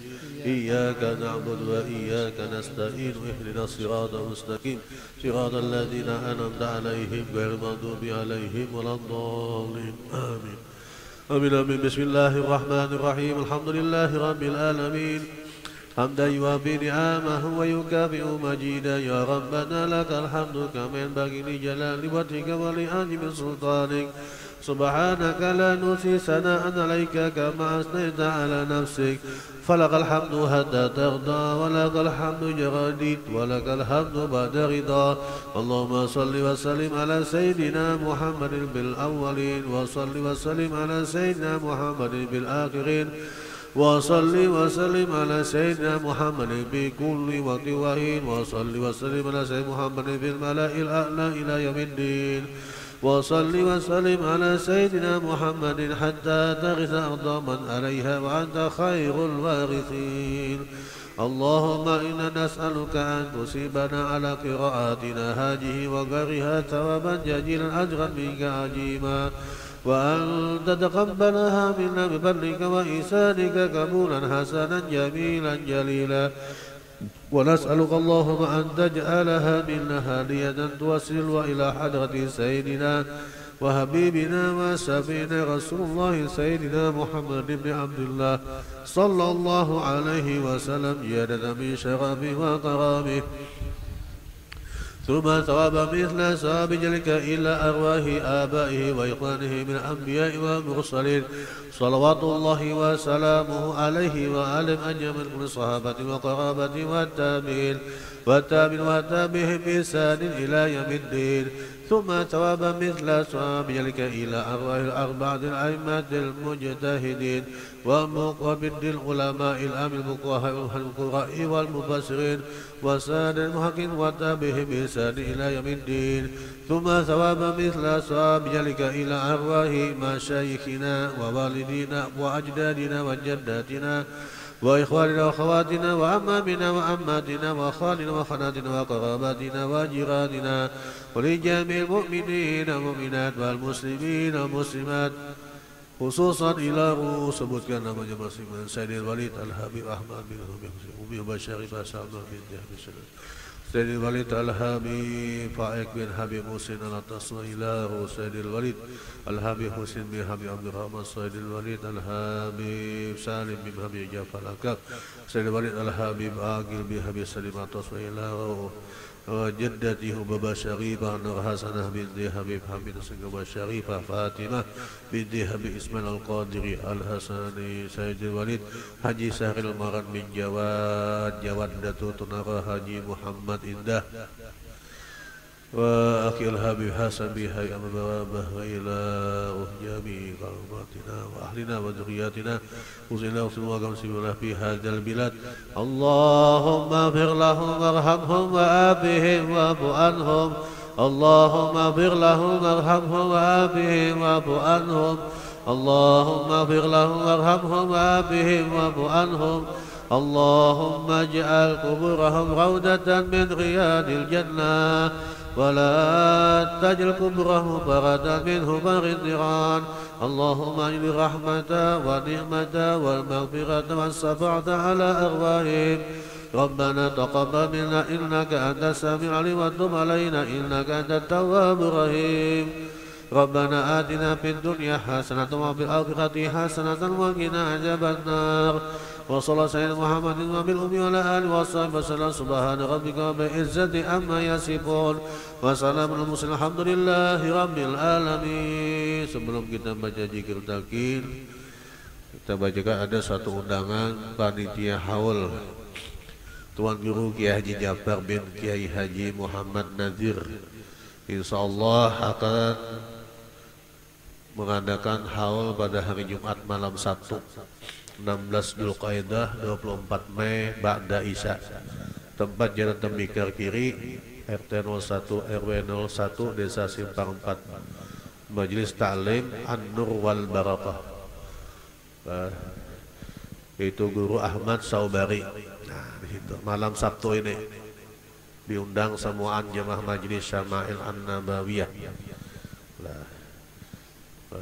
[SPEAKER 5] إياك نعبد وإياك نستعين اهدنا الصراط المستقيم صراط الذين أنعمت عليهم غير المغضوب عليهم ولا الضالين آمين آمين آمين. بسم الله الرحمن الرحيم. الحمد لله رب العالمين حمدا يوافي نعمه ويكافئ مجيدا. يا ربنا لك الحمد كما ينبغي لجلال وجهك ولعظيم سلطانك. سبحانك لا نحصي ثناء عليك كما أثنيت على نفسك. فلك الحمد حتى ترضى ولك الحمد إذا رضيت ولك الحمد بعد رضا. اللهم صل وسلم على سيدنا محمد بالأولين وصل وسلم على سيدنا محمد بالآخرين وصل وسلم على سيدنا محمد بكل وقت وحين وصل وسلم على سيدنا محمد بالملأ الأعلى إلى يوم الدين وصل وسلم على سيدنا محمد حتى تغث أرض من عليها وأنت خير الوارثين. اللهم إنا نسألك أن تصيبنا على قراءاتنا هذه وغيرها ثوابا جزيلا أجرا منك عجيما وأن تتقبلها منا بفضلك وإحسانك قبولا حسنا جميلا جليلا. ونسألك اللهم أن تجعلها منا هادية توصل إلى حضرة سيدنا وحبيبنا وسفينا رسول الله سيدنا محمد بن عبد الله صلى الله عليه وسلم زيادة من شرفه وكرامه ثم ثواب مثل ثواب ذلك إلى أرواح آبائه وإخوانه من الأنبياء والمرسلين صلوات الله وسلامه عليه وعلى أجمع من الصحابة وقرابة والتابعين وتابعهم بإحسان إلى يوم الدين. ثم ثواب مثل ثواب ذلك إلى أرواح الأربعة الأئمة المجتهدين ومقابل العلماء العام الفقهاء والمفسرين وسائر المحققين وتابعهم بإحسان إلى يوم الدين. ثم ثواب مثل ثواب ذلك إلى أرواح مشايخنا ووالدينا وأجدادنا وجداتنا وإخواننا وأخواتنا وأمامنا وأماتنا وأخواننا وخناتنا وقراباتنا وجيراننا ولجميع المؤمنين والمؤمنات والمسلمين والمسلمات خصوصا إلى رؤوس sebutkan namanya masing-masing Sayyidil Walid Al-Habib Ahmad bin Umi Basyarif As'adullah bin Jahmi Sayyidil Walid Al-Habib Faik bin Habib Husin Al-Ataswa ila Sayyidil Walid Al-Habib Husin bin Habib Abdul Rahman Sayyidil Walid Al-Habib Salim bin Habib Jafar Al-Akab Sayyidil Walid Al-Habib Agil bin Habib Salim Ataswa ila جدته بابا شريفة نور حسنة بنت حبيب حميد سنجوبا شريفة فاطمة بنت حبيب إسماعيل القادري الحسني سيد الوليد حجي سهر المران من جواد داتو تنارا حجي محمد إنده وأخي الحبيب حسن بهاي أمبابه وإلى جميع قرباتنا وأهلنا وذرياتنا وزنا وسلم سبيله في هذا البلاد. اللهم اغفر لهم وارحمهم وآبهم واعف عنهم. اللهم اغفر لهم وارحمهم وآبهم واعف عنهم. اللهم اغفر لهم وارحمهم وآبهم واعف عنهم. اللهم اجعل قبورهم روضة من رياض الجنة ولا تجعل قبورهم فردا من حفر النيران اللهم اجعل الرحمة والنعمة والمغفرة والشفاعة على أرواحهم ربنا تقبل منا إنك أنت السميع العليم وتب علينا إنك أنت التواب الرحيم ربنا آتنا في الدنيا حسنة وفي الآخرة حسنة وقنا عذاب النار وصلى سيدنا محمد وبالأمي وعلى آله وصحبه وسلم سبحان ربك رب العزة عما يصفون وسلام على المرسلين الحمد لله رب العالمين. Sebelum kita baca zikir talqin, kita bacakan ada satu undangan panitia haul Tuan Guru Kiai Haji Ja'far bin Kiai Haji Muhammad Nazir insyaallah akan mengadakan haul pada hari Jumat malam Sabtu 16 Dzulqa'dah 24 Mei Ba'da Isya. Tempat Jalan Tembikar Kiri, RT 01 RW 01 Desa Simpang 4. Majelis Ta'lim An-Nur wal Barakah. Itu Guru Ahmad Saubari. Nah, di situ malam Sabtu ini diundang semuaan jemaah Majelis Syama'il An-Nabawiyah.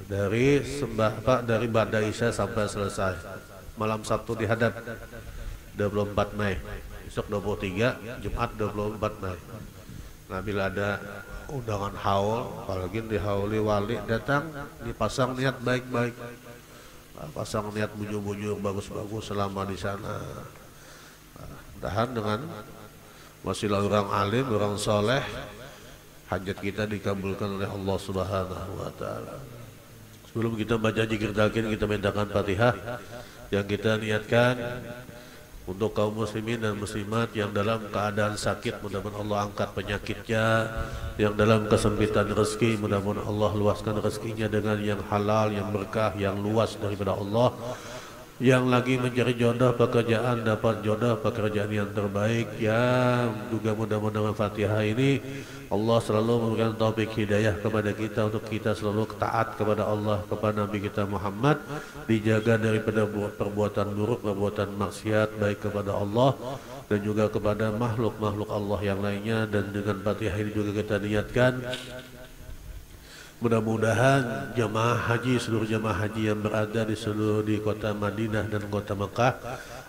[SPEAKER 5] Dari Ba'da Isya sampai selesai. Malam Sabtu dihadap 24 Mei, besok 23, Jumat 24 Mei. Nah, bila ada undangan haul, apalagi dihauli wali datang, dipasang niat baik-baik, pasang niat bujur-bujur bagus-bagus selama di sana. Mudahan dengan wasilah orang alim, orang soleh, hajat kita dikabulkan oleh Allah Subhanahu wa Ta'ala. Sebelum kita baca zikir talqin, kita mintakan Fatihah yang kita niatkan untuk kaum muslimin dan muslimat yang dalam keadaan sakit, mudah-mudahan Allah angkat penyakitnya, yang dalam kesempitan rezeki, mudah-mudahan Allah luaskan rezekinya dengan yang halal, yang berkah, yang luas daripada Allah. Yang lagi mencari jodoh pekerjaan, dapat jodoh pekerjaan yang terbaik, yang juga mudah-mudahan dengan Fatihah ini Allah selalu memberikan taufik hidayah kepada kita untuk kita selalu taat kepada Allah, kepada Nabi kita Muhammad, dijaga daripada perbuatan buruk, perbuatan maksiat baik kepada Allah dan juga kepada makhluk-makhluk Allah yang lainnya. Dan dengan Fatihah ini juga kita niatkan mudah-mudahan jemaah haji, seluruh jemaah haji yang berada di kota Madinah dan kota Mekah,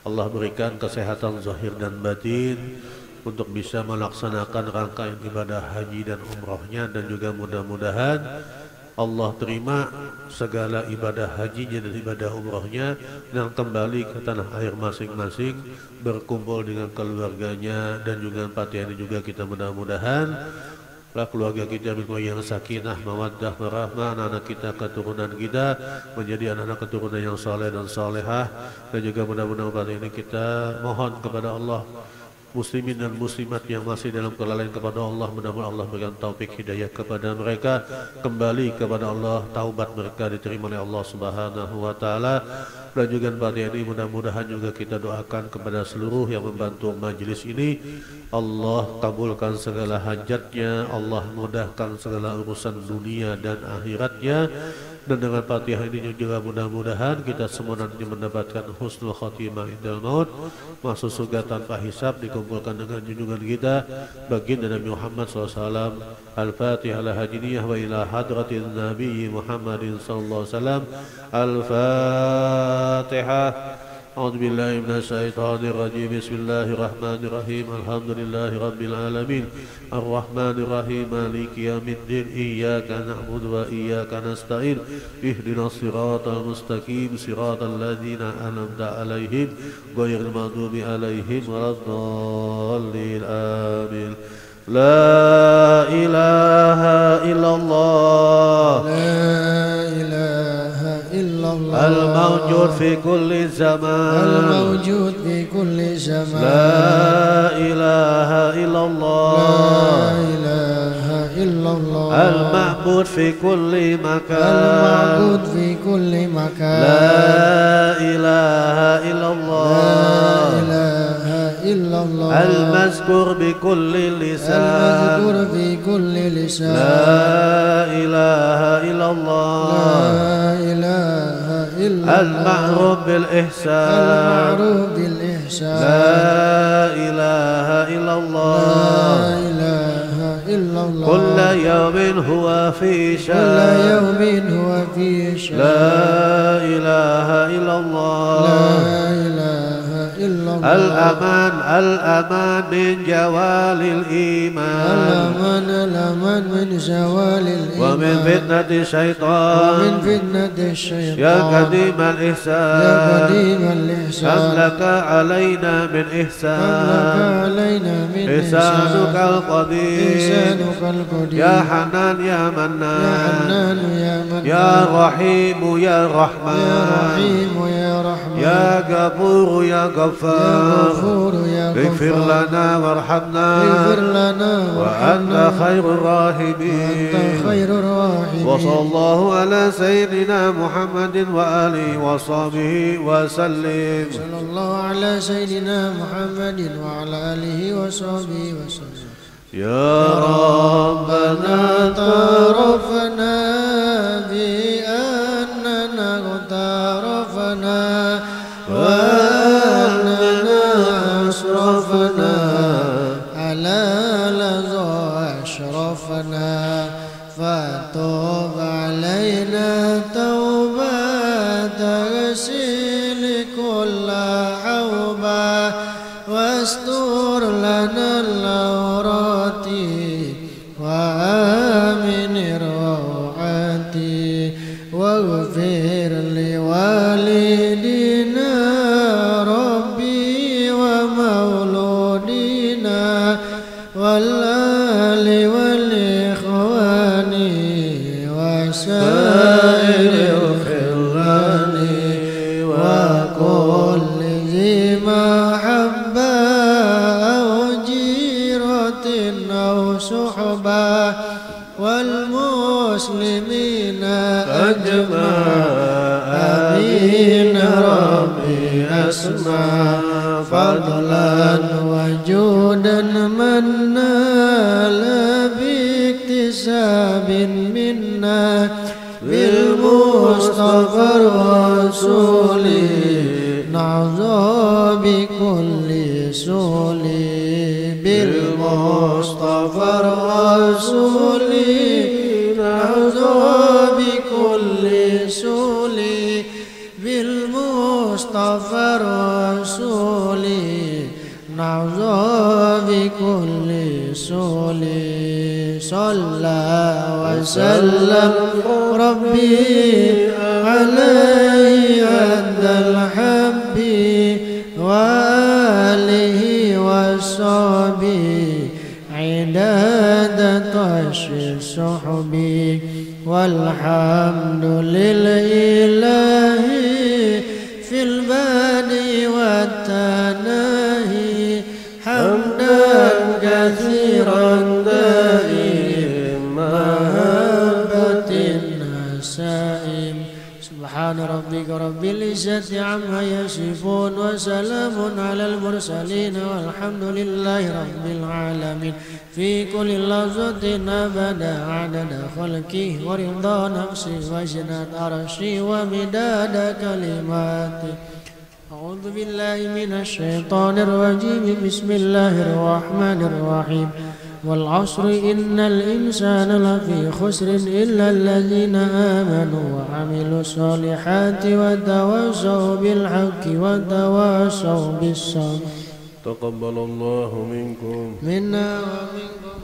[SPEAKER 5] Allah berikan kesehatan zahir dan batin untuk bisa melaksanakan rangkaian ibadah haji dan umrohnya, dan juga mudah-mudahan Allah terima segala ibadah hajinya dan ibadah umrohnya dan kembali ke tanah air masing-masing, berkumpul dengan keluarganya. Dan juga Fatihah ini juga kita mudah-mudahan keluarga kita menjadi yang sakinah, mawaddah, warahmah, anak-anak kita, keturunan kita menjadi anak-anak keturunan yang saleh dan salehah. Dan juga mudah-mudahan ini kita mohon kepada Allah, muslimin dan muslimat yang masih dalam kelalaian kepada Allah, mudah-mudahan Allah berikan taufik hidayah kepada mereka, kembali kepada Allah, taubat mereka diterima oleh Allah Subhanahu wa Ta'ala. Dan juga pada ini mudah-mudahan juga kita doakan kepada seluruh yang membantu majelis ini, Allah kabulkan segala hajatnya, Allah mudahkan segala urusan dunia dan akhiratnya. Dan dengan Fatihah ini juga mudah-mudahan kita semua nanti mendapatkan husnul khatimah indal maut, masuk surga tanpa hisab, dikumpulkan dengan junjungan kita baginda Nabi Muhammad SAW. Al-Fatihah ala hajiniyah wa ila hadratin Nabi Muhammadin sallallahu alaihi wasallam. Al-Fatihah. أعوذ بالله من الشيطان الرجيم بسم الله الرحمن الرحيم الحمد لله رب العالمين الرحمن الرحيم مالك يوم الدين إياك نعبد وإياك نستعين اهدنا الصراط المستقيم صراط الذين أنعمت عليهم غير المغضوب عليهم ولا الضالين آمين. لا إله إلا الله الموجود في كل زمان
[SPEAKER 2] الموجود في كل زمان
[SPEAKER 5] لا إله إلا الله
[SPEAKER 2] لا إله إلا الله
[SPEAKER 5] المعبود في كل مكان
[SPEAKER 2] المعبود في كل مكان
[SPEAKER 5] لا إله إلا الله
[SPEAKER 2] لا إله إلا الله
[SPEAKER 5] المذكور بكل لسان
[SPEAKER 2] المذكور في كل لسان
[SPEAKER 5] لا إله إلا الله
[SPEAKER 2] لا إله إلا الله
[SPEAKER 5] المعروف بالإحسان
[SPEAKER 2] المعروف بالإحسان
[SPEAKER 5] لا إله إلا
[SPEAKER 2] لا
[SPEAKER 5] الله
[SPEAKER 2] إله إلا الله
[SPEAKER 5] كل يوم هو في
[SPEAKER 2] كل
[SPEAKER 5] شان
[SPEAKER 2] يوم هو في شان
[SPEAKER 5] لا إله إلا الله
[SPEAKER 2] لا إله إلا الله
[SPEAKER 5] الأمان الأمان من جوال الإيمان
[SPEAKER 2] الأمان من زوال الإيمان
[SPEAKER 5] ومن فتنة الشيطان
[SPEAKER 2] ومن فتنة الشيطان
[SPEAKER 5] يا قديم
[SPEAKER 2] يا
[SPEAKER 5] الإحسان
[SPEAKER 2] قديم
[SPEAKER 5] كم
[SPEAKER 2] الإحسان
[SPEAKER 5] لك علينا من
[SPEAKER 2] كم لك
[SPEAKER 5] إحسان
[SPEAKER 2] علينا من
[SPEAKER 5] إحسانك
[SPEAKER 2] إحسان
[SPEAKER 5] القدير
[SPEAKER 2] إحسانك القدير
[SPEAKER 5] يا حنان يا
[SPEAKER 2] يا
[SPEAKER 5] منان
[SPEAKER 2] حنان يا منان
[SPEAKER 5] يا رحيم يا
[SPEAKER 2] يا
[SPEAKER 5] رحمن
[SPEAKER 2] رحيم يا رحمن
[SPEAKER 5] يا غفور يا
[SPEAKER 2] يا
[SPEAKER 5] غفار
[SPEAKER 2] غفور يا
[SPEAKER 5] اغفر
[SPEAKER 2] غفار
[SPEAKER 5] لنا وارحمنا
[SPEAKER 2] اغفر لنا
[SPEAKER 5] وأنت خير
[SPEAKER 2] وأنت
[SPEAKER 5] الراحمين
[SPEAKER 2] خير الراحمين
[SPEAKER 5] وصلى الله على سيدنا محمد وآله وصحبه وسلم
[SPEAKER 2] صلى الله على سيدنا محمد وعلى آله وصحبه وسلم
[SPEAKER 5] يا ربنا
[SPEAKER 2] اعترفنا بأننا اغترفنا وأننا أسرفنا على لظى أشرفنا فتوب علينا توبة تغسل كل حوبة واستر لنا العورات وآمن الروعات واغفر لوالدنا ربي ومولودنا والآل والإخوان وسائر الخلان وكل ذي محبة أو جيرة أو صحبة والمسلمين أجمع آمين ربي أسمع فضلا وجودا من نال باكتساب منا بالمصطفى الرسول نعظى بكل سول بالمصطفى الرسول نعظى بكل سول بالمصطفى الرسول نعظى بكل سول صلى وسلم ربي عليه عند الحب وآله وصحبه عداد طش الصحب والحمد لله في البدء والتناهي حمدا كثيرا دائما محبة النسائم سبحان ربك رب العزة عما يصفون وسلام على المرسلين والحمد لله رب العالمين في كل لحظة أبدا عدد خلقه ورضا نفسه وزنة عرشه ومداد كلماته أعوذ بالله من الشيطان الرجيم بسم الله الرحمن الرحيم والعصر إن الإنسان لفي خسر إلا الذين آمنوا وعملوا الصالحات وتواصوا بالحق وتواصوا بالصبر
[SPEAKER 5] تقبل الله منكم
[SPEAKER 2] منا ومنكم